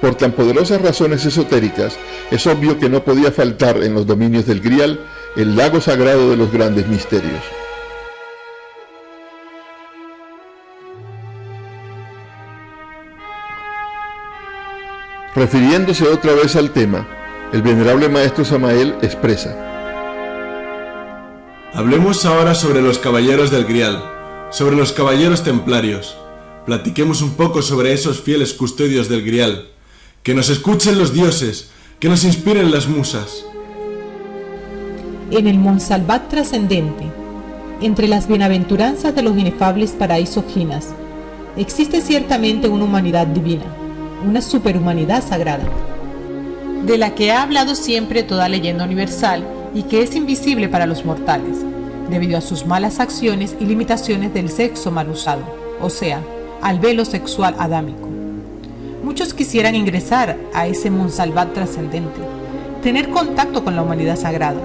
Por tan poderosas razones esotéricas, es obvio que no podía faltar en los dominios del Grial el lago sagrado de los grandes misterios. Refiriéndose otra vez al tema, el venerable maestro Samael expresa: Hablemos ahora sobre los caballeros del Grial, sobre los caballeros templarios. Platiquemos un poco sobre esos fieles custodios del Grial. Que nos escuchen los dioses, que nos inspiren las musas. En el Monsalvat trascendente, entre las bienaventuranzas de los inefables paraísos Ginas, existe ciertamente una humanidad divina, una superhumanidad sagrada, de la que ha hablado siempre toda leyenda universal y que es invisible para los mortales, debido a sus malas acciones y limitaciones del sexo mal usado, o sea, al velo sexual adámico. Muchos quisieran ingresar a ese Monsalvat trascendente, tener contacto con la humanidad sagrada,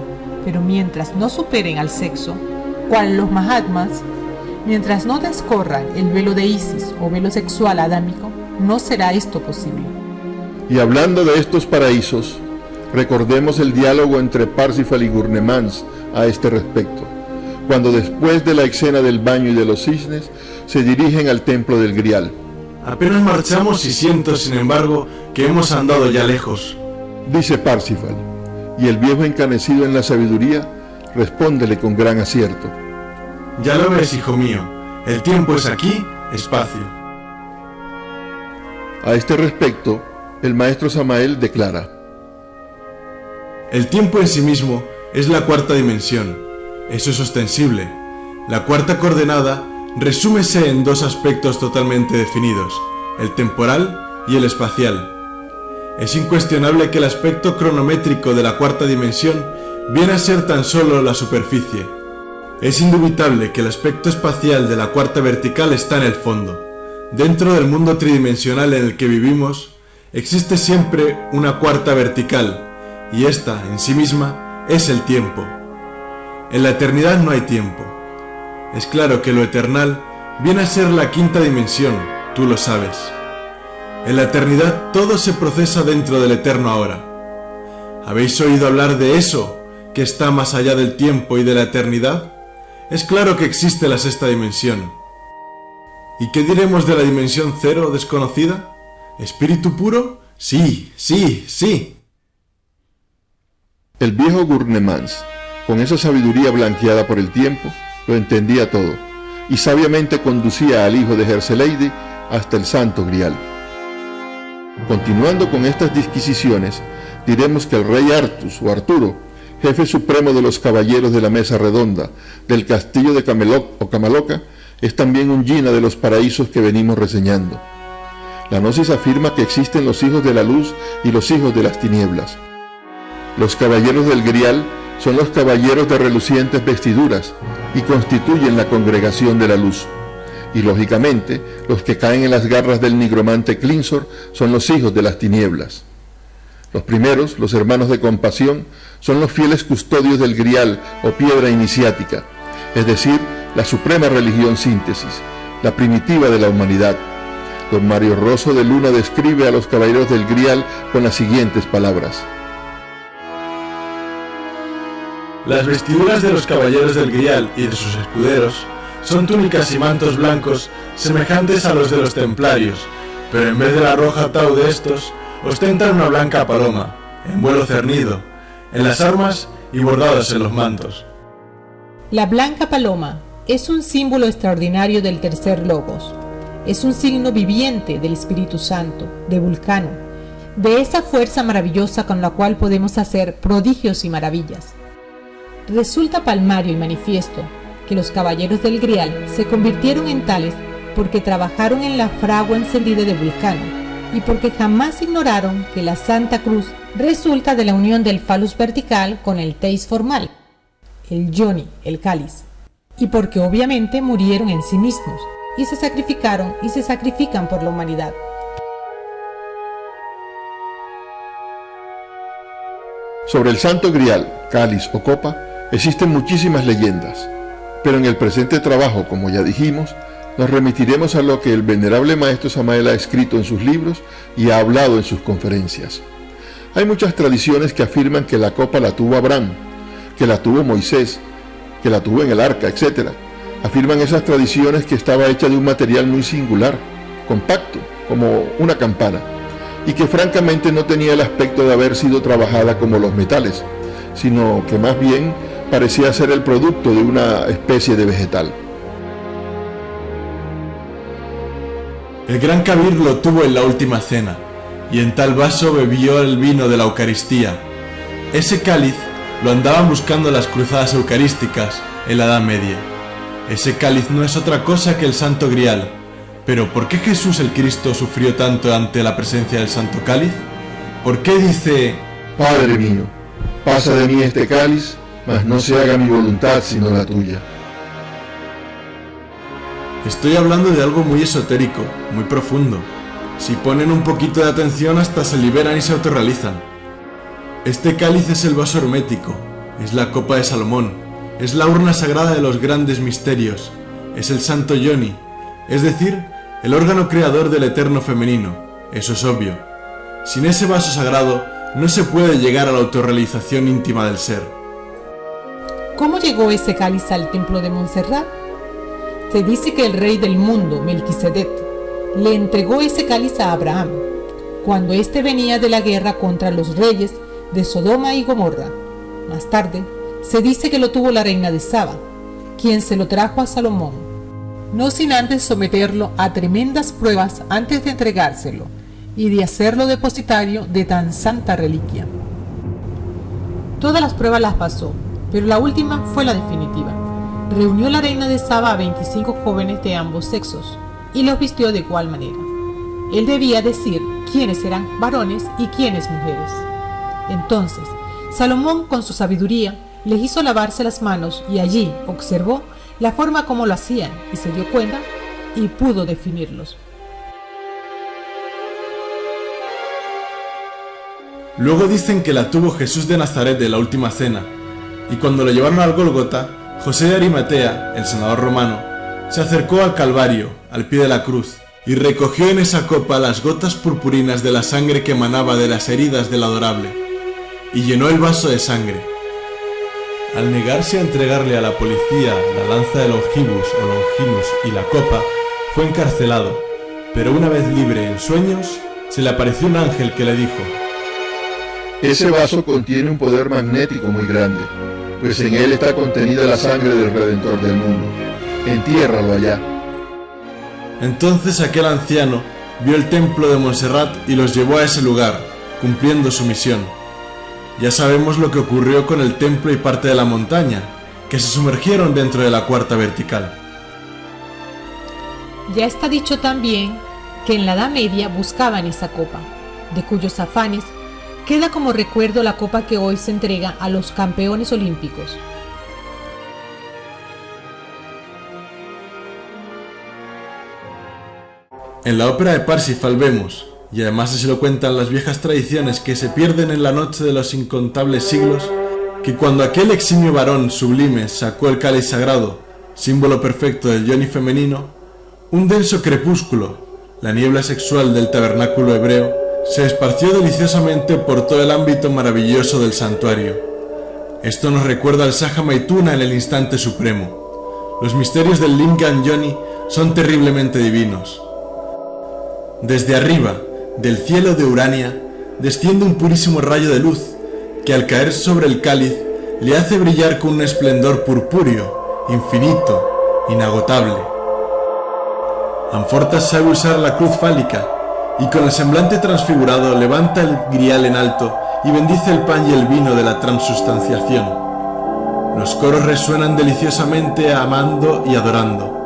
pero mientras no superen al sexo, cual los Mahatmas, mientras no descorran el velo de Isis o velo sexual adámico, no será esto posible. Y hablando de estos paraísos, recordemos el diálogo entre Parsifal y Gurnemans a este respecto, cuando después de la escena del baño y de los cisnes, se dirigen al templo del Grial. Apenas marchamos y siento, sin embargo, que hemos andado ya lejos. Dice Parsifal, y el viejo encanecido en la sabiduría respóndele con gran acierto: Ya lo ves, hijo mío, el tiempo es aquí, espacio. A este respecto, el maestro Samael declara: El tiempo en sí mismo es la cuarta dimensión, eso es ostensible. La cuarta coordenada resúmese en dos aspectos totalmente definidos, el temporal y el espacial. Es incuestionable que el aspecto cronométrico de la cuarta dimensión viene a ser tan solo la superficie. Es indubitable que el aspecto espacial de la cuarta vertical está en el fondo. Dentro del mundo tridimensional en el que vivimos, existe siempre una cuarta vertical, y esta, en sí misma, es el tiempo. En la eternidad no hay tiempo. Es claro que lo eternal viene a ser la quinta dimensión, tú lo sabes. En la eternidad todo se procesa dentro del eterno ahora. ¿Habéis oído hablar de eso que está más allá del tiempo y de la eternidad? Es claro que existe la sexta dimensión. ¿Y qué diremos de la dimensión cero desconocida? ¿Espíritu puro? Sí, sí, sí. El viejo Gurnemans, con esa sabiduría blanqueada por el tiempo, lo entendía todo, y sabiamente conducía al hijo de Herseleide hasta el santo Grial. Continuando con estas disquisiciones, diremos que el rey Artus o Arturo, jefe supremo de los caballeros de la mesa redonda del castillo de Camelot o Camaloca, es también un Jina de los paraísos que venimos reseñando. La gnosis afirma que existen los hijos de la luz y los hijos de las tinieblas. Los caballeros del Grial son los caballeros de relucientes vestiduras y constituyen la congregación de la luz. Y lógicamente, los que caen en las garras del nigromante Clinsor son los hijos de las tinieblas. Los primeros, los hermanos de compasión, son los fieles custodios del Grial o piedra iniciática, es decir, la suprema religión síntesis, la primitiva de la humanidad. Don Mario Rosso de Luna describe a los caballeros del Grial con las siguientes palabras. Las vestiduras de los caballeros del Grial y de sus escuderos son túnicas y mantos blancos semejantes a los de los templarios, pero en vez de la roja tau de estos, ostentan una blanca paloma, en vuelo cernido, en las armas y bordados en los mantos. La blanca paloma es un símbolo extraordinario del tercer logos. Es un signo viviente del Espíritu Santo, de Vulcano, de esa fuerza maravillosa con la cual podemos hacer prodigios y maravillas. Resulta palmario y manifiesto que los caballeros del Grial se convirtieron en tales porque trabajaron en la fragua encendida de Vulcano y porque jamás ignoraron que la Santa Cruz resulta de la unión del falus vertical con el teis formal, el yoni, el cáliz, y porque obviamente murieron en sí mismos y se sacrificaron y se sacrifican por la humanidad. Sobre el Santo Grial, cáliz o copa, existen muchísimas leyendas, pero en el presente trabajo, como ya dijimos, nos remitiremos a lo que el venerable maestro Samael ha escrito en sus libros y ha hablado en sus conferencias. Hay muchas tradiciones que afirman que la copa la tuvo Abraham, que la tuvo Moisés, que la tuvo en el arca, etc. Afirman esas tradiciones que estaba hecha de un material muy singular, compacto, como una campana, y que francamente no tenía el aspecto de haber sido trabajada como los metales, sino que más bien parecía ser el producto de una especie de vegetal. El gran Kabir lo tuvo en la última cena, y en tal vaso bebió el vino de la Eucaristía. Ese cáliz lo andaban buscando las cruzadas eucarísticas en la Edad Media. Ese cáliz no es otra cosa que el Santo Grial. Pero ¿por qué Jesús el Cristo sufrió tanto ante la presencia del Santo Cáliz? ¿Por qué dice: Padre mío, pasa de mí este cáliz, mas no se haga mi voluntad sino la tuya? Estoy hablando de algo muy esotérico, muy profundo. Si ponen un poquito de atención hasta se liberan y se autorrealizan. Este cáliz es el vaso hermético, es la copa de Salomón, es la urna sagrada de los grandes misterios, es el Santo Yoni, es decir, el órgano creador del eterno femenino. Eso es obvio. Sin ese vaso sagrado no se puede llegar a la autorrealización íntima del ser. ¿Cómo llegó ese cáliz al templo de Montserrat? Se dice que el rey del mundo, Melquisedec, le entregó ese cáliz a Abraham, cuando éste venía de la guerra contra los reyes de Sodoma y Gomorra. Más tarde, se dice que lo tuvo la reina de Saba, quien se lo trajo a Salomón, no sin antes someterlo a tremendas pruebas antes de entregárselo y de hacerlo depositario de tan santa reliquia. Todas las pruebas las pasó, pero la última fue la definitiva. Reunió la reina de Saba a 25 jóvenes de ambos sexos y los vistió de igual manera. Él debía decir quiénes eran varones y quiénes mujeres. Entonces, Salomón, con su sabiduría, les hizo lavarse las manos y allí observó la forma como lo hacían y se dio cuenta y pudo definirlos. Luego dicen que la tuvo Jesús de Nazaret de la última cena, y cuando lo llevaron al Gólgota, José de Arimatea, el senador romano, se acercó al Calvario, al pie de la cruz, y recogió en esa copa las gotas purpurinas de la sangre que emanaba de las heridas del adorable, y llenó el vaso de sangre. Al negarse a entregarle a la policía la lanza de Longibus o Longinus y la copa, fue encarcelado, pero una vez libre en sueños, se le apareció un ángel que le dijo: Ese vaso contiene un poder magnético muy grande, pues en él está contenida la sangre del Redentor del mundo. Entiérralo allá. Entonces aquel anciano vio el templo de Montserrat y los llevó a ese lugar, cumpliendo su misión. Ya sabemos lo que ocurrió con el templo y parte de la montaña, que se sumergieron dentro de la cuarta vertical. Ya está dicho también que en la Edad Media buscaban esa copa, de cuyos afanes queda como recuerdo la copa que hoy se entrega a los campeones olímpicos. En la ópera de Parsifal vemos, y además así lo cuentan las viejas tradiciones que se pierden en la noche de los incontables siglos, que cuando aquel eximio varón sublime sacó el cáliz sagrado, símbolo perfecto del yoni femenino, un denso crepúsculo, la niebla sexual del tabernáculo hebreo, se esparció deliciosamente por todo el ámbito maravilloso del santuario. Esto nos recuerda al Saja Maituna en el instante supremo. Los misterios del Lingam Yoni son terriblemente divinos. Desde arriba, del cielo de Urania, desciende un purísimo rayo de luz, que al caer sobre el cáliz le hace brillar con un esplendor purpúreo, infinito, inagotable. Amfortas sabe usar la cruz fálica, y con el semblante transfigurado levanta el grial en alto y bendice el pan y el vino de la transustanciación. Los coros resuenan deliciosamente amando y adorando.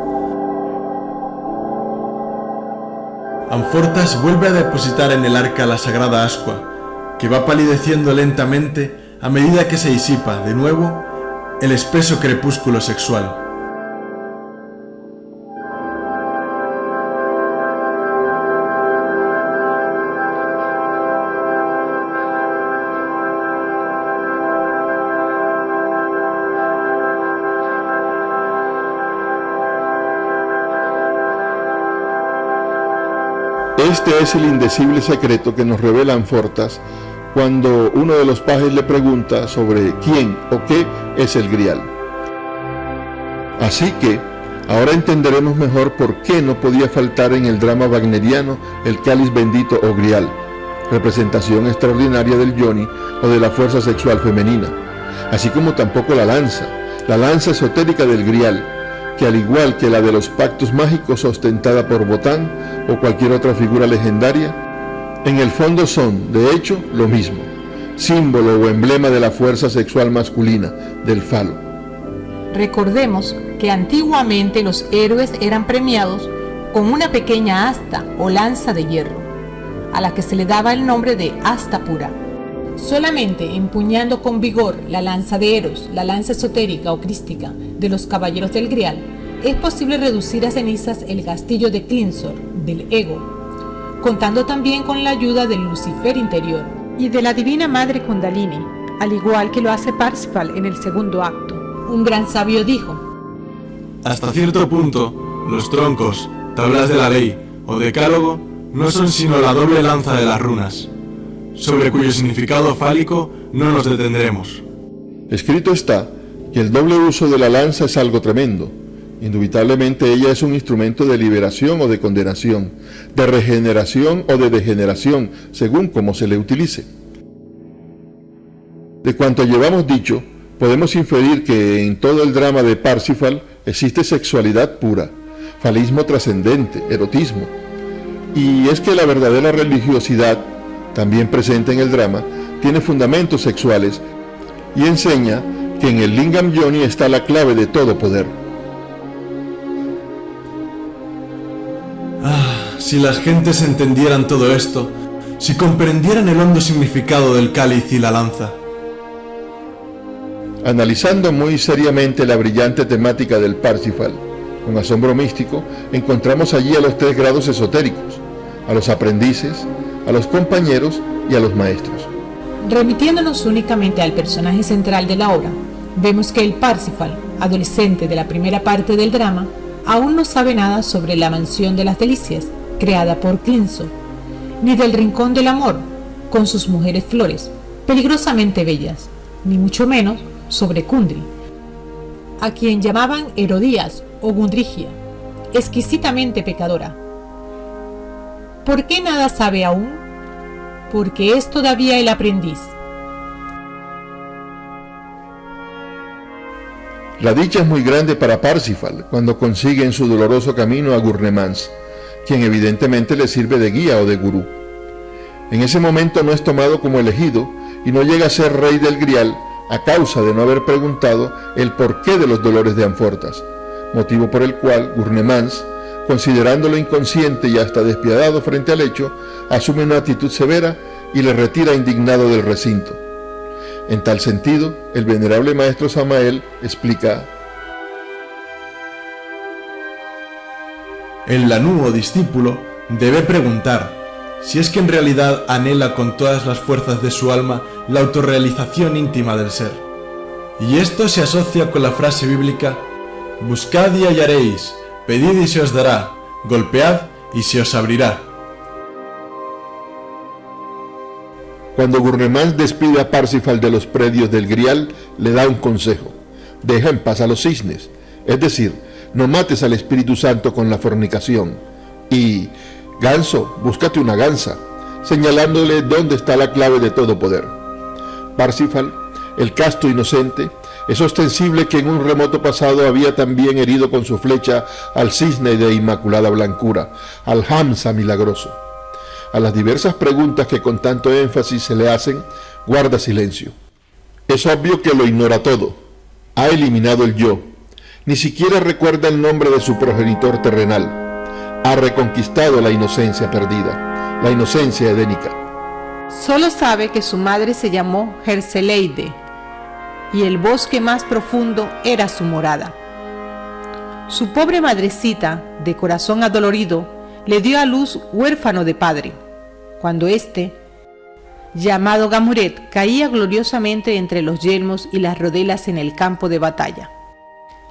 Amfortas vuelve a depositar en el arca la sagrada ascua, que va palideciendo lentamente a medida que se disipa, de nuevo, el espeso crepúsculo sexual. Este es el indecible secreto que nos revela Amfortas cuando uno de los pajes le pregunta sobre quién o qué es el grial. Así que ahora entenderemos mejor por qué no podía faltar en el drama wagneriano el cáliz bendito o grial, representación extraordinaria del yoni o de la fuerza sexual femenina, así como tampoco la lanza esotérica del grial, que al igual que la de los pactos mágicos ostentada por Botán o cualquier otra figura legendaria, en el fondo son, de hecho, lo mismo, símbolo o emblema de la fuerza sexual masculina, del falo. Recordemos que antiguamente los héroes eran premiados con una pequeña asta o lanza de hierro, a la que se le daba el nombre de asta pura. Solamente empuñando con vigor la lanza de Eros, la lanza esotérica o crística de los caballeros del Grial, es posible reducir a cenizas el castillo de Clinsor, del ego, contando también con la ayuda del Lucifer interior y de la divina madre Kundalini, al igual que lo hace Parsifal en el segundo acto. Un gran sabio dijo: hasta cierto punto, los troncos, tablas de la ley o decálogo no son sino la doble lanza de las runas, sobre cuyo significado fálico no nos detendremos. Escrito está que el doble uso de la lanza es algo tremendo. Indubitablemente ella es un instrumento de liberación o de condenación, de regeneración o de degeneración, según como se le utilice. De cuanto llevamos dicho, podemos inferir que en todo el drama de Parsifal existe sexualidad pura, falismo trascendente, erotismo. Y es que la verdadera religiosidad, también presente en el drama, tiene fundamentos sexuales y enseña que en el Lingam Yoni está la clave de todo poder. Si las gentes entendieran todo esto, si comprendieran el hondo significado del cáliz y la lanza. Analizando muy seriamente la brillante temática del Parsifal, con asombro místico, encontramos allí a los 3 grados esotéricos, a los aprendices, a los compañeros y a los maestros. Remitiéndonos únicamente al personaje central de la obra, vemos que el Parsifal, adolescente de la primera parte del drama, aún no sabe nada sobre la mansión de las delicias, creada por Clinsor, ni del rincón del amor, con sus mujeres flores, peligrosamente bellas, ni mucho menos sobre Kundry, a quien llamaban Herodías o Gundrigia, exquisitamente pecadora. ¿Por qué nada sabe aún? Porque es todavía el aprendiz. La dicha es muy grande para Parsifal cuando consigue en su doloroso camino a Gurnemans, quien evidentemente le sirve de guía o de gurú. En ese momento no es tomado como elegido y no llega a ser rey del Grial a causa de no haber preguntado el porqué de los dolores de Amfortas, motivo por el cual Gurnemans, considerándolo inconsciente y hasta despiadado frente al hecho, asume una actitud severa y le retira indignado del recinto. En tal sentido, el venerable maestro Samael explica: el lanú o discípulo debe preguntar si es que en realidad anhela con todas las fuerzas de su alma la autorrealización íntima del ser. Y esto se asocia con la frase bíblica: buscad y hallaréis, pedid y se os dará, golpead y se os abrirá. Cuando Gurnemán despide a Parsifal de los predios del Grial, le da un consejo: deja en paz a los cisnes, es decir, no mates al Espíritu Santo con la fornicación. Y, ganso, búscate una gansa, señalándole dónde está la clave de todo poder. Parsifal, el casto inocente, es ostensible que en un remoto pasado había también herido con su flecha al cisne de inmaculada blancura, al Hamsa milagroso. A las diversas preguntas que con tanto énfasis se le hacen, guarda silencio. Es obvio que lo ignora todo. Ha eliminado el yo. Ni siquiera recuerda el nombre de su progenitor terrenal. Ha reconquistado la inocencia perdida, la inocencia edénica. Solo sabe que su madre se llamó Herseleide y el bosque más profundo era su morada. Su pobre madrecita, de corazón adolorido, le dio a luz huérfano de padre, cuando éste, llamado Gamuret, caía gloriosamente entre los yelmos y las rodelas en el campo de batalla.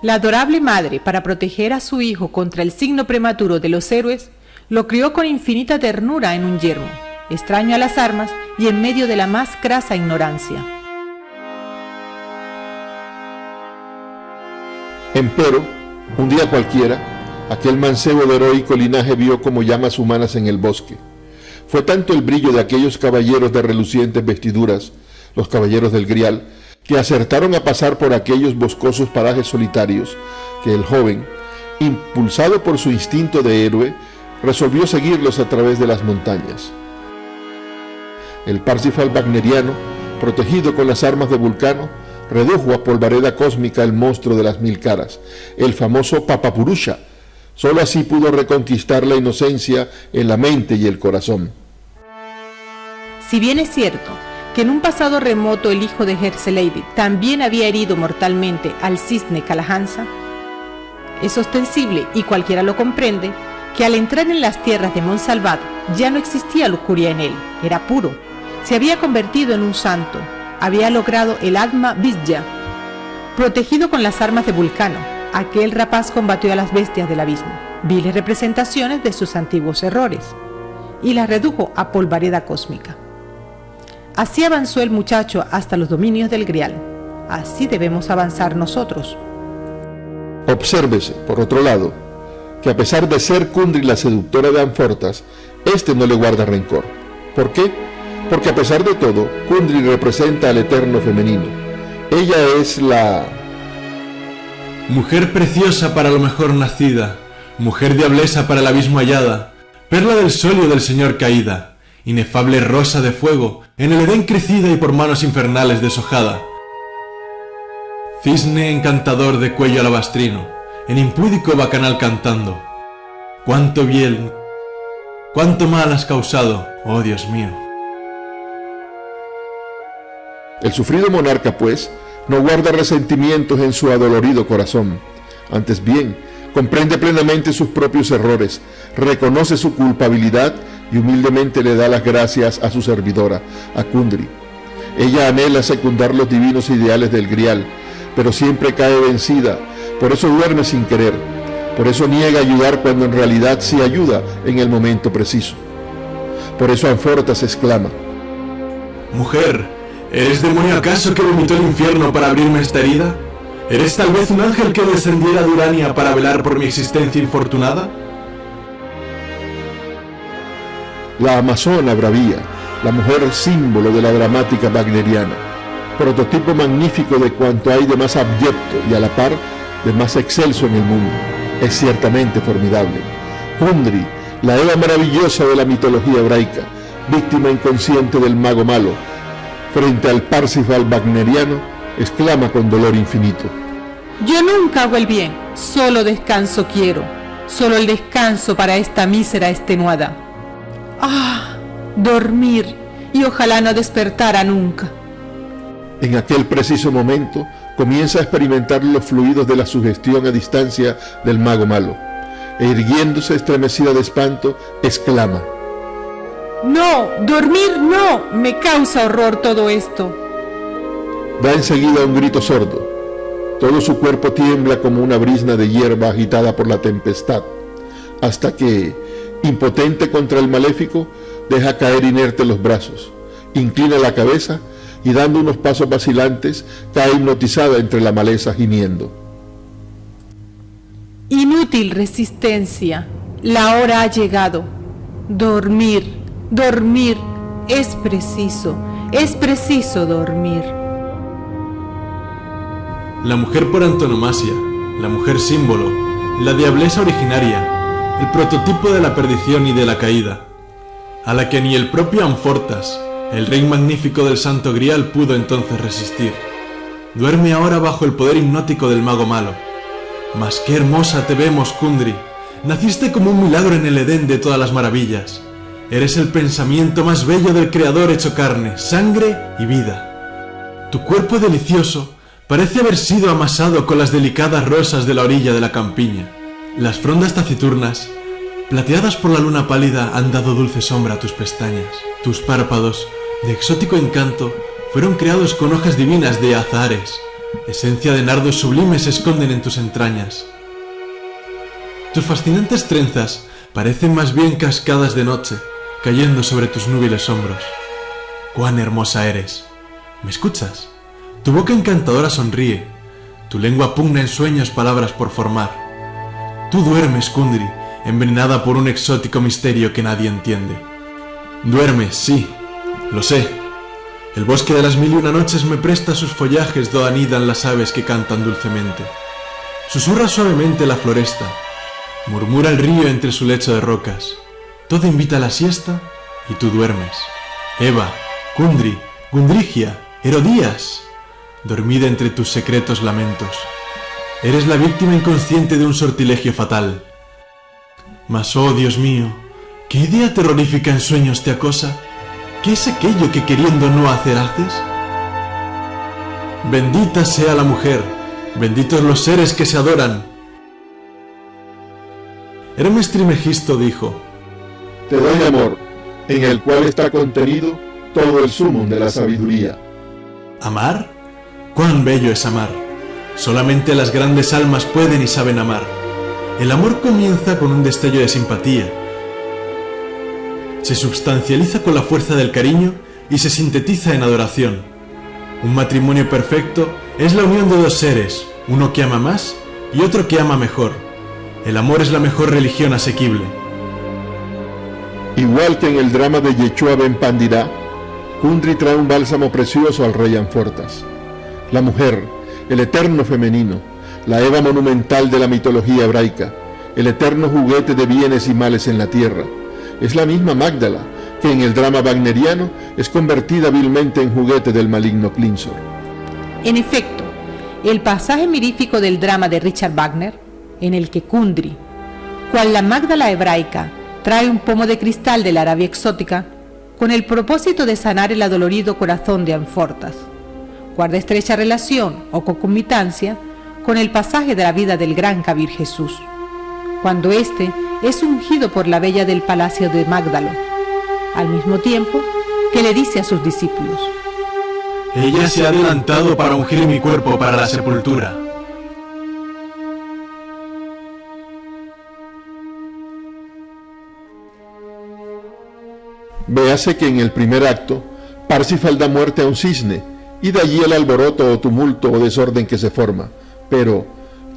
La adorable madre, para proteger a su hijo contra el signo prematuro de los héroes, lo crió con infinita ternura en un yermo, extraño a las armas y en medio de la más crasa ignorancia. Empero, un día cualquiera, aquel mancebo de heroico linaje vio como llamas humanas en el bosque. Fue tanto el brillo de aquellos caballeros de relucientes vestiduras, los caballeros del Grial, que acertaron a pasar por aquellos boscosos parajes solitarios, que el joven, impulsado por su instinto de héroe, resolvió seguirlos a través de las montañas. El Parsifal wagneriano, protegido con las armas de Vulcano, redujo a polvareda cósmica el monstruo de las mil caras, el famoso Papapurusha. Solo así pudo reconquistar la inocencia en la mente y el corazón. Si bien es cierto que en un pasado remoto el hijo de Herseleide también había herido mortalmente al cisne Calahansa, es ostensible, y cualquiera lo comprende, que al entrar en las tierras de Monsalvat ya no existía lujuria en él, era puro, se había convertido en un santo, había logrado el Atma Vidya, protegido con las armas de Vulcano. Aquel rapaz combatió a las bestias del abismo, viles representaciones de sus antiguos errores, y las redujo a polvareda cósmica. Así avanzó el muchacho hasta los dominios del Grial. Así debemos avanzar nosotros. Obsérvese, por otro lado, que a pesar de ser Kundry la seductora de Anfortas, este no le guarda rencor. ¿Por qué? Porque a pesar de todo, Kundry representa al eterno femenino. Ella es la... mujer preciosa para lo mejor nacida, mujer diablesa para el abismo hallada, perla del solio del Señor caída, inefable rosa de fuego, en el Edén crecida y por manos infernales deshojada. Cisne encantador de cuello alabastrino, en impúdico bacanal cantando. Cuánto bien, cuánto mal has causado, oh Dios mío. El sufrido monarca, pues, no guarda resentimientos en su adolorido corazón. Antes bien, comprende plenamente sus propios errores, reconoce su culpabilidad y humildemente le da las gracias a su servidora, a Kundry. Ella anhela secundar los divinos ideales del Grial, pero siempre cae vencida, por eso duerme sin querer, por eso niega ayudar cuando en realidad sí ayuda en el momento preciso. Por eso Anfortas exclama: Mujer, ¿eres demonio acaso que vomitó el infierno para abrirme esta herida? ¿Eres tal vez un ángel que descendiera de Urania para velar por mi existencia infortunada? La amazona bravía, la mujer símbolo de la dramática wagneriana, prototipo magnífico de cuanto hay de más abyecto y a la par de más excelso en el mundo, es ciertamente formidable. Kundry, la Eva maravillosa de la mitología hebraica, víctima inconsciente del mago malo, frente al Parsifal wagneriano, exclama con dolor infinito: Yo nunca hago el bien, solo descanso quiero, solo el descanso para esta mísera extenuada. ¡Ah! Dormir, y ojalá no despertara nunca. En aquel preciso momento comienza a experimentar los fluidos de la sugestión a distancia del mago malo, e irguiéndose estremecida de espanto, exclama: No, dormir no, me causa horror todo esto. Da enseguida un grito sordo. Todo su cuerpo tiembla como una brizna de hierba agitada por la tempestad, hasta que, impotente contra el maléfico, deja caer inerte los brazos, inclina la cabeza y dando unos pasos vacilantes, cae hipnotizada entre la maleza gimiendo. Inútil resistencia, la hora ha llegado. Dormir, dormir, es preciso dormir. La mujer por antonomasia, la mujer símbolo, la diablesa originaria, el prototipo de la perdición y de la caída, a la que ni el propio Amfortas, el rey magnífico del Santo Grial, pudo entonces resistir. Duerme ahora bajo el poder hipnótico del mago malo. Mas qué hermosa te vemos, Kundry. Naciste como un milagro en el Edén de todas las maravillas. Eres el pensamiento más bello del Creador hecho carne, sangre y vida. Tu cuerpo delicioso parece haber sido amasado con las delicadas rosas de la orilla de la campiña. Las frondas taciturnas, plateadas por la luna pálida, han dado dulce sombra a tus pestañas. Tus párpados, de exótico encanto, fueron creados con hojas divinas de azahares. Esencia de nardos sublimes se esconden en tus entrañas. Tus fascinantes trenzas parecen más bien cascadas de noche, cayendo sobre tus núbiles hombros. ¡Cuán hermosa eres! ¿Me escuchas? Tu boca encantadora sonríe, tu lengua pugna en sueños palabras por formar. Tú duermes, Kundry, envenenada por un exótico misterio que nadie entiende. Duermes, sí, lo sé. El bosque de las 1001 noches me presta sus follajes do anidan las aves que cantan dulcemente. Susurra suavemente la floresta, murmura el río entre su lecho de rocas. Todo invita a la siesta y tú duermes. Eva, Kundry, Gundrigia, Herodías, dormida entre tus secretos lamentos. Eres la víctima inconsciente de un sortilegio fatal. Mas, oh Dios mío, ¿qué idea terrorífica en sueños te acosa? ¿Qué es aquello que queriendo no hacer haces? Bendita sea la mujer, benditos los seres que se adoran. Hermes Trimegisto dijo: Te doy amor, en el cual está contenido todo el sumum de la sabiduría. ¿Amar? ¡Cuán bello es amar! Solamente las grandes almas pueden y saben amar. El amor comienza con un destello de simpatía. Se substancializa con la fuerza del cariño y se sintetiza en adoración. Un matrimonio perfecto es la unión de dos seres, uno que ama más y otro que ama mejor. El amor es la mejor religión asequible. Igual que en el drama de Yeshua Ben Pandirá, Kundry trae un bálsamo precioso al rey Amfortas. La mujer, el eterno femenino, la Eva monumental de la mitología hebraica, el eterno juguete de bienes y males en la tierra, es la misma Magdala que en el drama wagneriano es convertida vilmente en juguete del maligno Klingsor. En efecto, el pasaje mirífico del drama de Richard Wagner, en el que Kundry, cual la Magdala hebraica, trae un pomo de cristal de la Arabia exótica, con el propósito de sanar el adolorido corazón de Amfortas, guarda estrecha relación o concomitancia con el pasaje de la vida del gran Kabir Jesús, cuando éste es ungido por la bella del palacio de Magdalo, al mismo tiempo que le dice a sus discípulos: Ella se ha adelantado para ungir mi cuerpo para la sepultura. Véase que en el primer acto, Parsifal da muerte a un cisne, y de allí el alboroto o tumulto o desorden que se forma. Pero,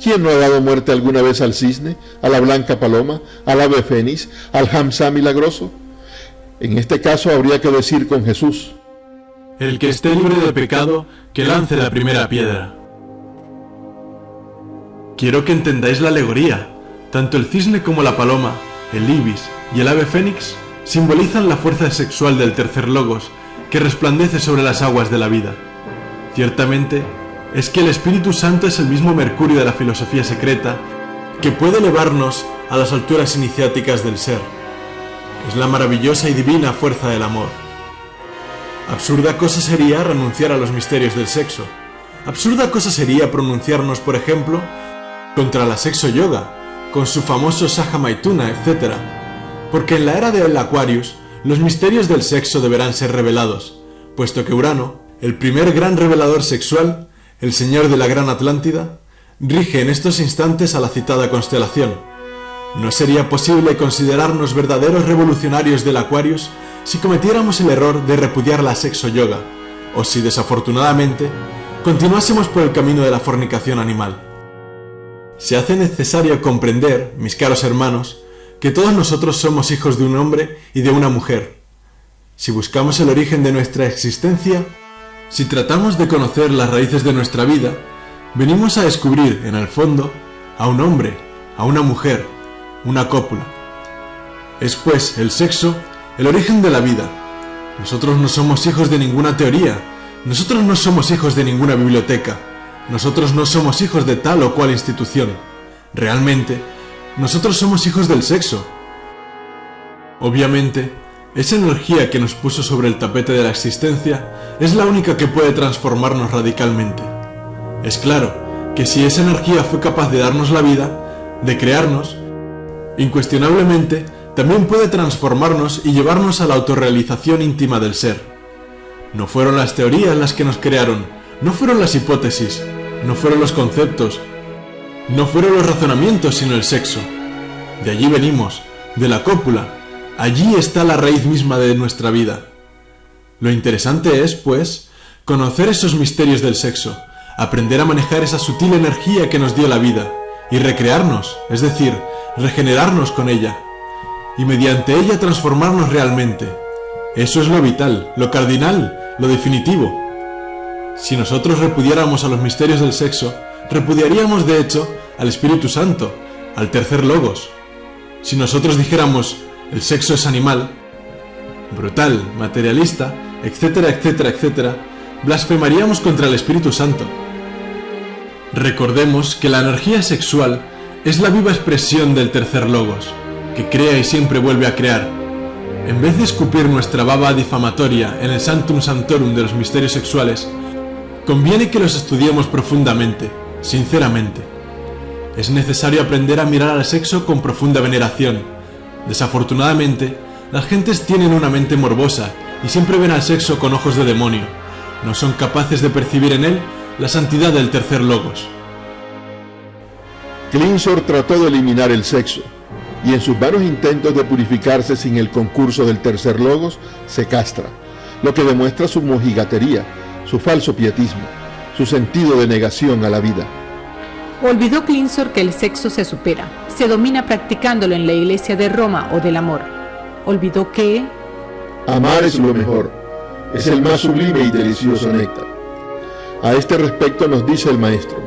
¿quién no ha dado muerte alguna vez al cisne, a la blanca paloma, al ave fénix, al hamsa milagroso? En este caso habría que decir con Jesús: El que esté libre de pecado, que lance la primera piedra. Quiero que entendáis la alegoría. Tanto el cisne como la paloma, el ibis y el ave fénix simbolizan la fuerza sexual del tercer logos que resplandece sobre las aguas de la vida. Ciertamente, es que el Espíritu Santo es el mismo Mercurio de la filosofía secreta que puede elevarnos a las alturas iniciáticas del ser. Es la maravillosa y divina fuerza del amor. Absurda cosa sería renunciar a los misterios del sexo. Absurda cosa sería pronunciarnos, por ejemplo, contra la sexo yoga, con su famoso Saja Maituna, etc. Porque en la era del Aquarius, los misterios del sexo deberán ser revelados, puesto que Urano, el primer gran revelador sexual, el señor de la Gran Atlántida, rige en estos instantes a la citada constelación. No sería posible considerarnos verdaderos revolucionarios del Aquarius si cometiéramos el error de repudiar la sexo yoga, o si desafortunadamente continuásemos por el camino de la fornicación animal. Se hace necesario comprender, mis caros hermanos, que todos nosotros somos hijos de un hombre y de una mujer. Si buscamos el origen de nuestra existencia, si tratamos de conocer las raíces de nuestra vida, venimos a descubrir, en el fondo, a un hombre, a una mujer, una cópula. Es pues el sexo el origen de la vida. Nosotros no somos hijos de ninguna teoría, nosotros no somos hijos de ninguna biblioteca, nosotros no somos hijos de tal o cual institución. Realmente, nosotros somos hijos del sexo. Obviamente, esa energía que nos puso sobre el tapete de la existencia es la única que puede transformarnos radicalmente. Es claro que si esa energía fue capaz de darnos la vida, de crearnos, incuestionablemente también puede transformarnos y llevarnos a la autorrealización íntima del ser. No fueron las teorías las que nos crearon, no fueron las hipótesis, no fueron los conceptos, no fueron los razonamientos, sino el sexo. De allí venimos, de la cópula. Allí está la raíz misma de nuestra vida. Lo interesante es, pues, conocer esos misterios del sexo, aprender a manejar esa sutil energía que nos dio la vida, y recrearnos, es decir, regenerarnos con ella, y mediante ella transformarnos realmente. Eso es lo vital, lo cardinal, lo definitivo. Si nosotros repudiáramos a los misterios del sexo, repudiaríamos de hecho al Espíritu Santo, al tercer logos. Si nosotros dijéramos el sexo es animal, brutal, materialista, etcétera, etcétera, etcétera, blasfemaríamos contra el Espíritu Santo. Recordemos que la energía sexual es la viva expresión del tercer logos, que crea y siempre vuelve a crear. En vez de escupir nuestra baba difamatoria en el Sanctum Sanctorum de los misterios sexuales, conviene que los estudiemos profundamente, sinceramente. Es necesario aprender a mirar al sexo con profunda veneración. Desafortunadamente, las gentes tienen una mente morbosa y siempre ven al sexo con ojos de demonio. No son capaces de percibir en él la santidad del tercer logos. Clinsor trató de eliminar el sexo, y en sus vanos intentos de purificarse sin el concurso del tercer logos, se castra, lo que demuestra su mojigatería, su falso pietismo, su sentido de negación a la vida. Olvidó Clinsor que el sexo se supera, se domina practicándolo en la iglesia de Roma o del amor. Olvidó que amar es lo mejor, es el más sublime y delicioso néctar. A este respecto nos dice el maestro: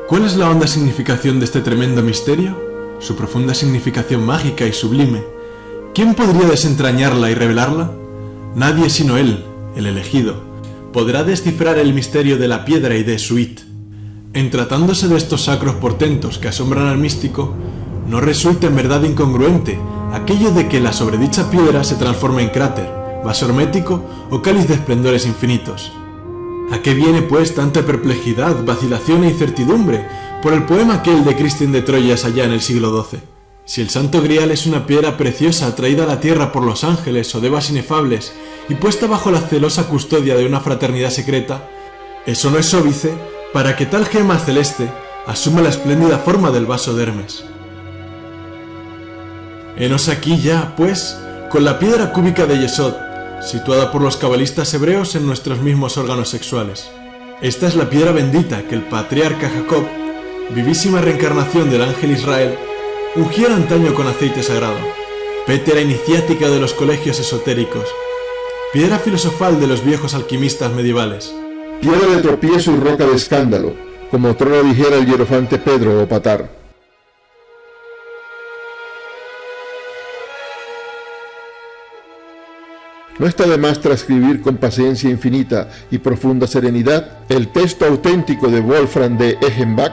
¿cuál es la honda significación de este tremendo misterio? Su profunda significación mágica y sublime. ¿Quién podría desentrañarla y revelarla? Nadie sino él, el elegido, podrá descifrar el misterio de la piedra y de Suit. En tratándose de estos sacros portentos que asombran al místico, no resulta en verdad incongruente aquello de que la sobredicha piedra se transforme en cráter, vaso hermético o cáliz de esplendores infinitos. ¿A qué viene pues tanta perplejidad, vacilación e incertidumbre por el poema aquel de Cristian de Troyes allá en el siglo XII? Si el Santo Grial es una piedra preciosa traída a la tierra por los ángeles o devas inefables y puesta bajo la celosa custodia de una fraternidad secreta, eso no es óbice para que tal gema celeste asuma la espléndida forma del vaso de Hermes. Henos aquí ya, pues, con la piedra cúbica de Yesod, situada por los cabalistas hebreos en nuestros mismos órganos sexuales. Esta es la piedra bendita que el patriarca Jacob, vivísima reencarnación del ángel Israel, ungiera antaño con aceite sagrado, pétera iniciática de los colegios esotéricos, piedra filosofal de los viejos alquimistas medievales. Piedra de tropiezo y roca de escándalo, como trono dijera el hierofante Pedro o Patar. No está de más transcribir con paciencia infinita y profunda serenidad el texto auténtico de Wolfram de Eschenbach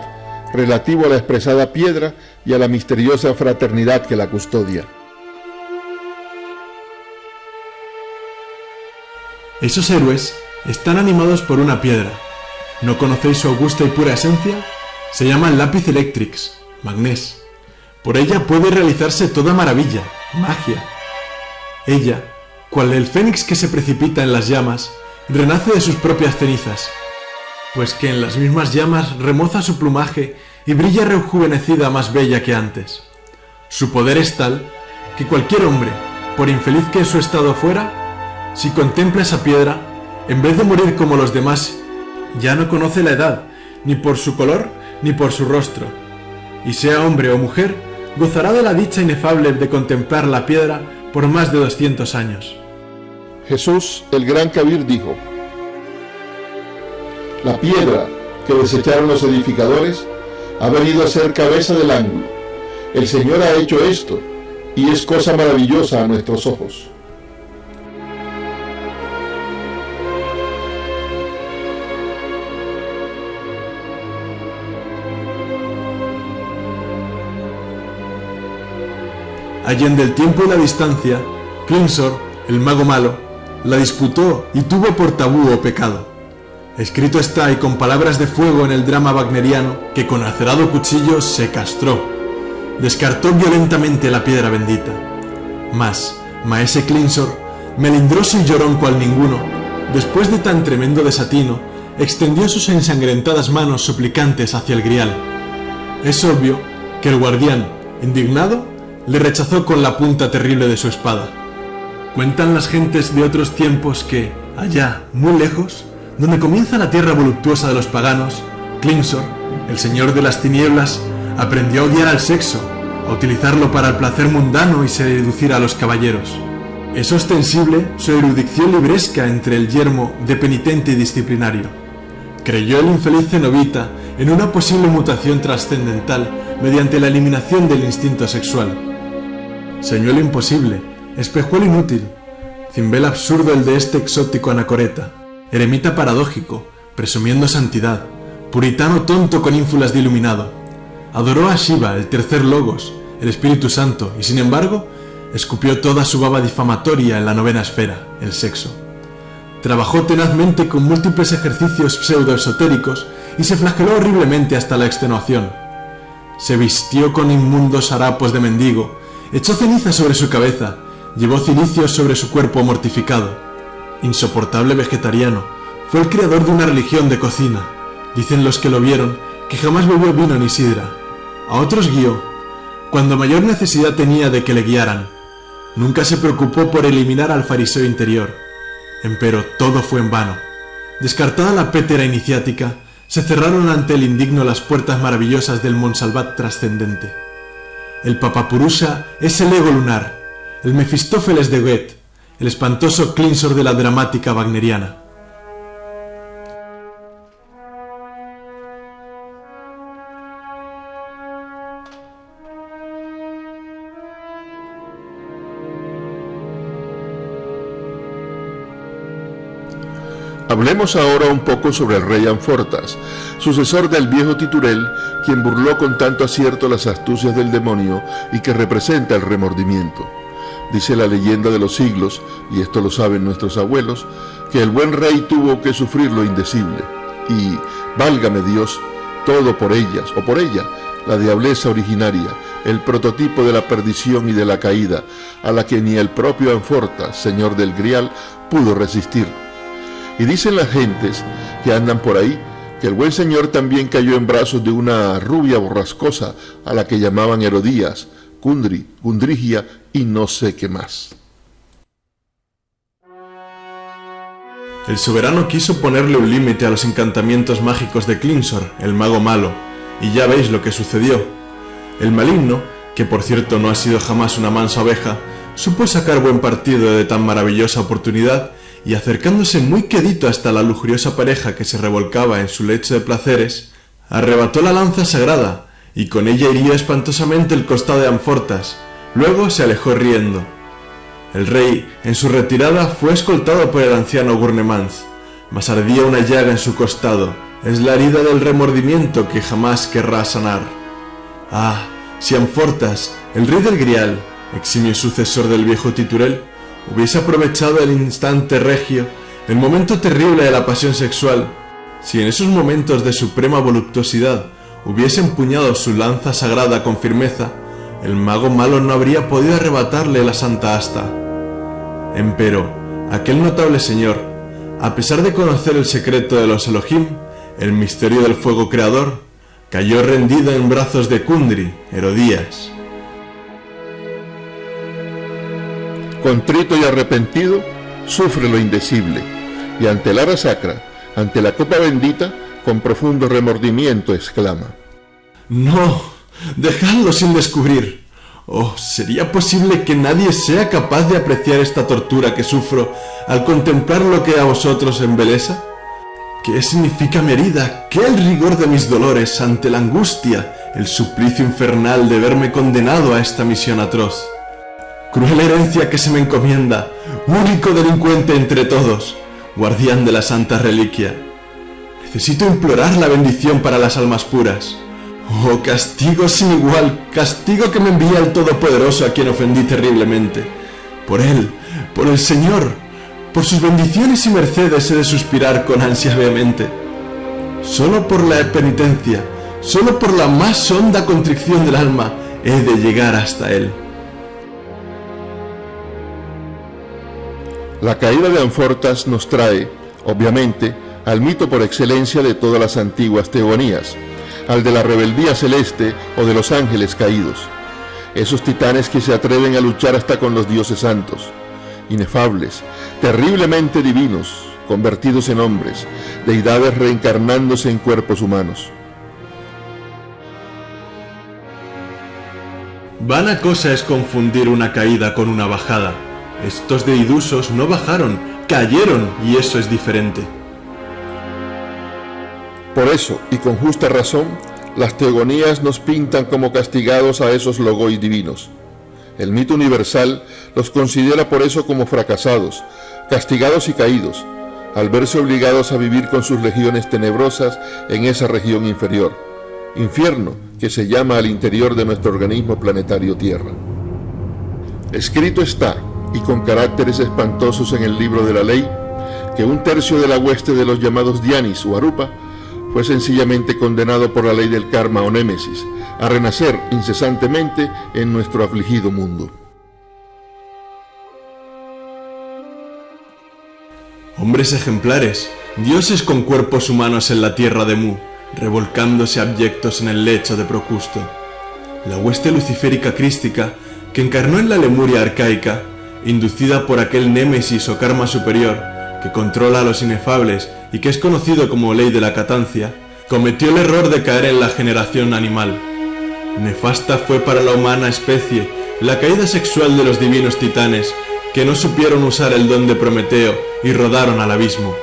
relativo a la expresada piedra y a la misteriosa fraternidad que la custodia. Esos héroes están animados por una piedra. ¿No conocéis su augusta y pura esencia? Se llama Lapis Electrix, Magnés. Por ella puede realizarse toda maravilla, magia. Ella, cual el fénix que se precipita en las llamas, renace de sus propias cenizas, pues que en las mismas llamas remoza su plumaje y brilla rejuvenecida más bella que antes. Su poder es tal que cualquier hombre, por infeliz que su estado fuera, si contempla esa piedra, en vez de morir como los demás, ya no conoce la edad, ni por su color, ni por su rostro, y sea hombre o mujer, gozará de la dicha inefable de contemplar la piedra por más de 200 años. Jesús, el gran Kabir, dijo: la piedra que desecharon los edificadores ha venido a ser cabeza del ángulo. El Señor ha hecho esto, y es cosa maravillosa a nuestros ojos. Allende el tiempo y la distancia, Klingsor, el mago malo, la disputó y tuvo por tabú o pecado. Escrito está y con palabras de fuego en el drama wagneriano que con acerado cuchillo se castró. Descartó violentamente la piedra bendita. Mas, maese Klingsor, melindroso y llorón cual ninguno, después de tan tremendo desatino, extendió sus ensangrentadas manos suplicantes hacia el grial. Es obvio que el guardián, indignado, le rechazó con la punta terrible de su espada. Cuentan las gentes de otros tiempos que, allá, muy lejos, donde comienza la tierra voluptuosa de los paganos, Klingsor, el señor de las tinieblas, aprendió a odiar al sexo, a utilizarlo para el placer mundano y seducir a los caballeros. Es ostensible su erudición libresca entre el yermo de penitente y disciplinario. Creyó el infeliz cenobita en una posible mutación trascendental mediante la eliminación del instinto sexual. Señuelo imposible, espejuelo inútil, cimbel absurdo el de este exótico anacoreta, eremita paradójico, presumiendo santidad, puritano tonto con ínfulas de iluminado. Adoró a Shiva, el tercer logos, el Espíritu Santo, y sin embargo, escupió toda su baba difamatoria en la novena esfera, el sexo. Trabajó tenazmente con múltiples ejercicios pseudoesotéricos y se flageló horriblemente hasta la extenuación. Se vistió con inmundos harapos de mendigo, echó ceniza sobre su cabeza, llevó cilicios sobre su cuerpo mortificado. Insoportable vegetariano, fue el creador de una religión de cocina. Dicen los que lo vieron que jamás bebió vino ni sidra. A otros guió, cuando mayor necesidad tenía de que le guiaran. Nunca se preocupó por eliminar al fariseo interior. Empero todo fue en vano. Descartada la pétera iniciática, se cerraron ante el indigno las puertas maravillosas del Monsalvat trascendente. El Papapurusha es el ego lunar, el Mefistófeles de Goethe, el espantoso Klingsor de la dramática wagneriana. Hablemos ahora un poco sobre el rey Amfortas, sucesor del viejo Titurel, quien burló con tanto acierto las astucias del demonio y que representa el remordimiento. Dice la leyenda de los siglos, y esto lo saben nuestros abuelos, que el buen rey tuvo que sufrir lo indecible, y, válgame Dios, todo por ellas, o por ella, la diableza originaria, el prototipo de la perdición y de la caída, a la que ni el propio Amfortas, señor del Grial, pudo resistir. Y dicen las gentes que andan por ahí que el buen señor también cayó en brazos de una rubia borrascosa a la que llamaban Herodías, Kundry, Kundrigia y no sé qué más. El soberano quiso ponerle un límite a los encantamientos mágicos de Klingsor, el mago malo, y ya veis lo que sucedió. El maligno, que por cierto no ha sido jamás una mansa oveja, supo sacar buen partido de tan maravillosa oportunidad y acercándose muy quedito hasta la lujuriosa pareja que se revolcaba en su lecho de placeres, arrebató la lanza sagrada y con ella hirió espantosamente el costado de Amfortas. Luego se alejó riendo. El rey, en su retirada, fue escoltado por el anciano Gurnemanz, mas ardía una llaga en su costado. Es la herida del remordimiento que jamás querrá sanar. Ah, si Amfortas, el rey del Grial, eximio sucesor del viejo Titurel, hubiese aprovechado el instante regio el momento terrible de la pasión sexual, si en esos momentos de suprema voluptuosidad hubiese empuñado su lanza sagrada con firmeza, el mago malo no habría podido arrebatarle la santa asta. Empero, aquel notable señor, a pesar de conocer el secreto de los Elohim, el misterio del fuego creador, cayó rendido en brazos de Kundry, Herodías. Contrito y arrepentido, sufre lo indecible, y ante el ara sacra, ante la copa bendita, con profundo remordimiento exclama: No, dejadlo sin descubrir. Oh, ¿sería posible que nadie sea capaz de apreciar esta tortura que sufro al contemplar lo que a vosotros embelesa? ¿Qué significa mi herida? ¿Qué el rigor de mis dolores ante la angustia, el suplicio infernal de verme condenado a esta misión atroz? Cruel herencia que se me encomienda, único delincuente entre todos, guardián de la santa reliquia. Necesito implorar la bendición para las almas puras. Oh, castigo sin igual, castigo que me envía el Todopoderoso a quien ofendí terriblemente. Por él, por el Señor, por sus bendiciones y mercedes he de suspirar con ansia vehemente. Solo por la penitencia, solo por la más honda contrición del alma, he de llegar hasta él. La caída de Amfortas nos trae, obviamente, al mito por excelencia de todas las antiguas teogonías, al de la rebeldía celeste o de los ángeles caídos, esos titanes que se atreven a luchar hasta con los dioses santos, inefables, terriblemente divinos, convertidos en hombres, deidades reencarnándose en cuerpos humanos. Vana cosa es confundir una caída con una bajada. Estos deidusos no bajaron, cayeron, y eso es diferente. Por eso, y con justa razón, las teogonías nos pintan como castigados a esos logoi divinos. El mito universal los considera por eso como fracasados, castigados y caídos, al verse obligados a vivir con sus legiones tenebrosas en esa región inferior, infierno que se llama al interior de nuestro organismo planetario Tierra. Escrito está, y con caracteres espantosos en el libro de la ley, que un tercio de la hueste de los llamados Dianis o Arupa fue sencillamente condenado por la ley del karma o némesis a renacer incesantemente en nuestro afligido mundo. Hombres ejemplares, dioses con cuerpos humanos en la tierra de Mu, revolcándose abyectos en el lecho de Procusto. La hueste luciférica crística, que encarnó en la Lemuria arcaica, inducida por aquel némesis o karma superior, que controla a los inefables y que es conocido como ley de la catancia, cometió el error de caer en la generación animal. Nefasta fue para la humana especie la caída sexual de los divinos titanes, que no supieron usar el don de Prometeo y rodaron al abismo.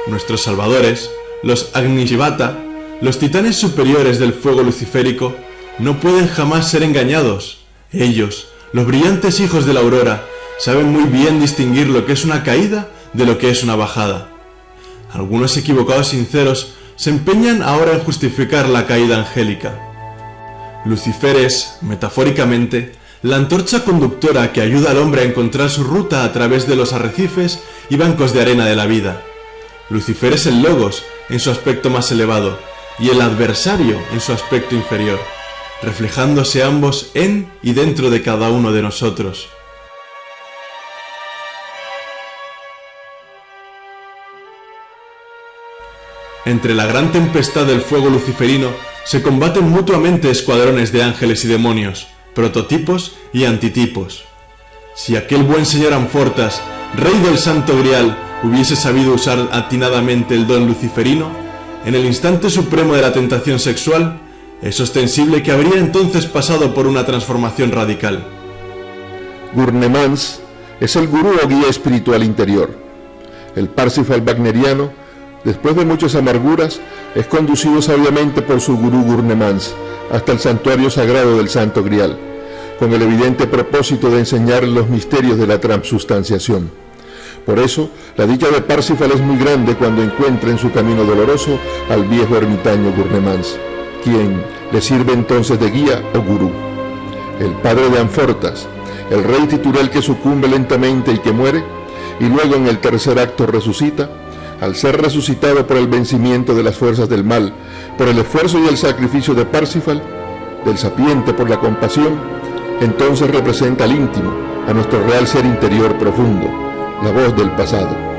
Nuestros salvadores, los Agnishivata, los titanes superiores del fuego luciférico, no pueden jamás ser engañados. Ellos, los brillantes hijos de la aurora, saben muy bien distinguir lo que es una caída de lo que es una bajada. Algunos equivocados sinceros se empeñan ahora en justificar la caída angélica. Lucifer es, metafóricamente, la antorcha conductora que ayuda al hombre a encontrar su ruta a través de los arrecifes y bancos de arena de la vida. Lucifer es el Logos en su aspecto más elevado y el adversario en su aspecto inferior, reflejándose ambos en y dentro de cada uno de nosotros. Entre la gran tempestad del fuego luciferino se combaten mutuamente escuadrones de ángeles y demonios, prototipos y antitipos. Si aquel buen señor Amfortas, rey del Santo Grial, hubiese sabido usar atinadamente el don luciferino, en el instante supremo de la tentación sexual, es ostensible que habría entonces pasado por una transformación radical. Gurnemans es el gurú o guía espiritual interior. El Parsifal wagneriano, después de muchas amarguras, es conducido sabiamente por su gurú Gurnemans hasta el santuario sagrado del Santo Grial, con el evidente propósito de enseñarle los misterios de la transubstanciación. Por eso, la dicha de Parsifal es muy grande cuando encuentra en su camino doloroso al viejo ermitaño Gurnemans, quien le sirve entonces de guía o gurú. El padre de Amfortas, el rey titular que sucumbe lentamente y que muere, y luego en el tercer acto resucita, al ser resucitado por el vencimiento de las fuerzas del mal, por el esfuerzo y el sacrificio de Parsifal, del sapiente por la compasión, entonces representa al íntimo, a nuestro real ser interior profundo, la voz del pasado.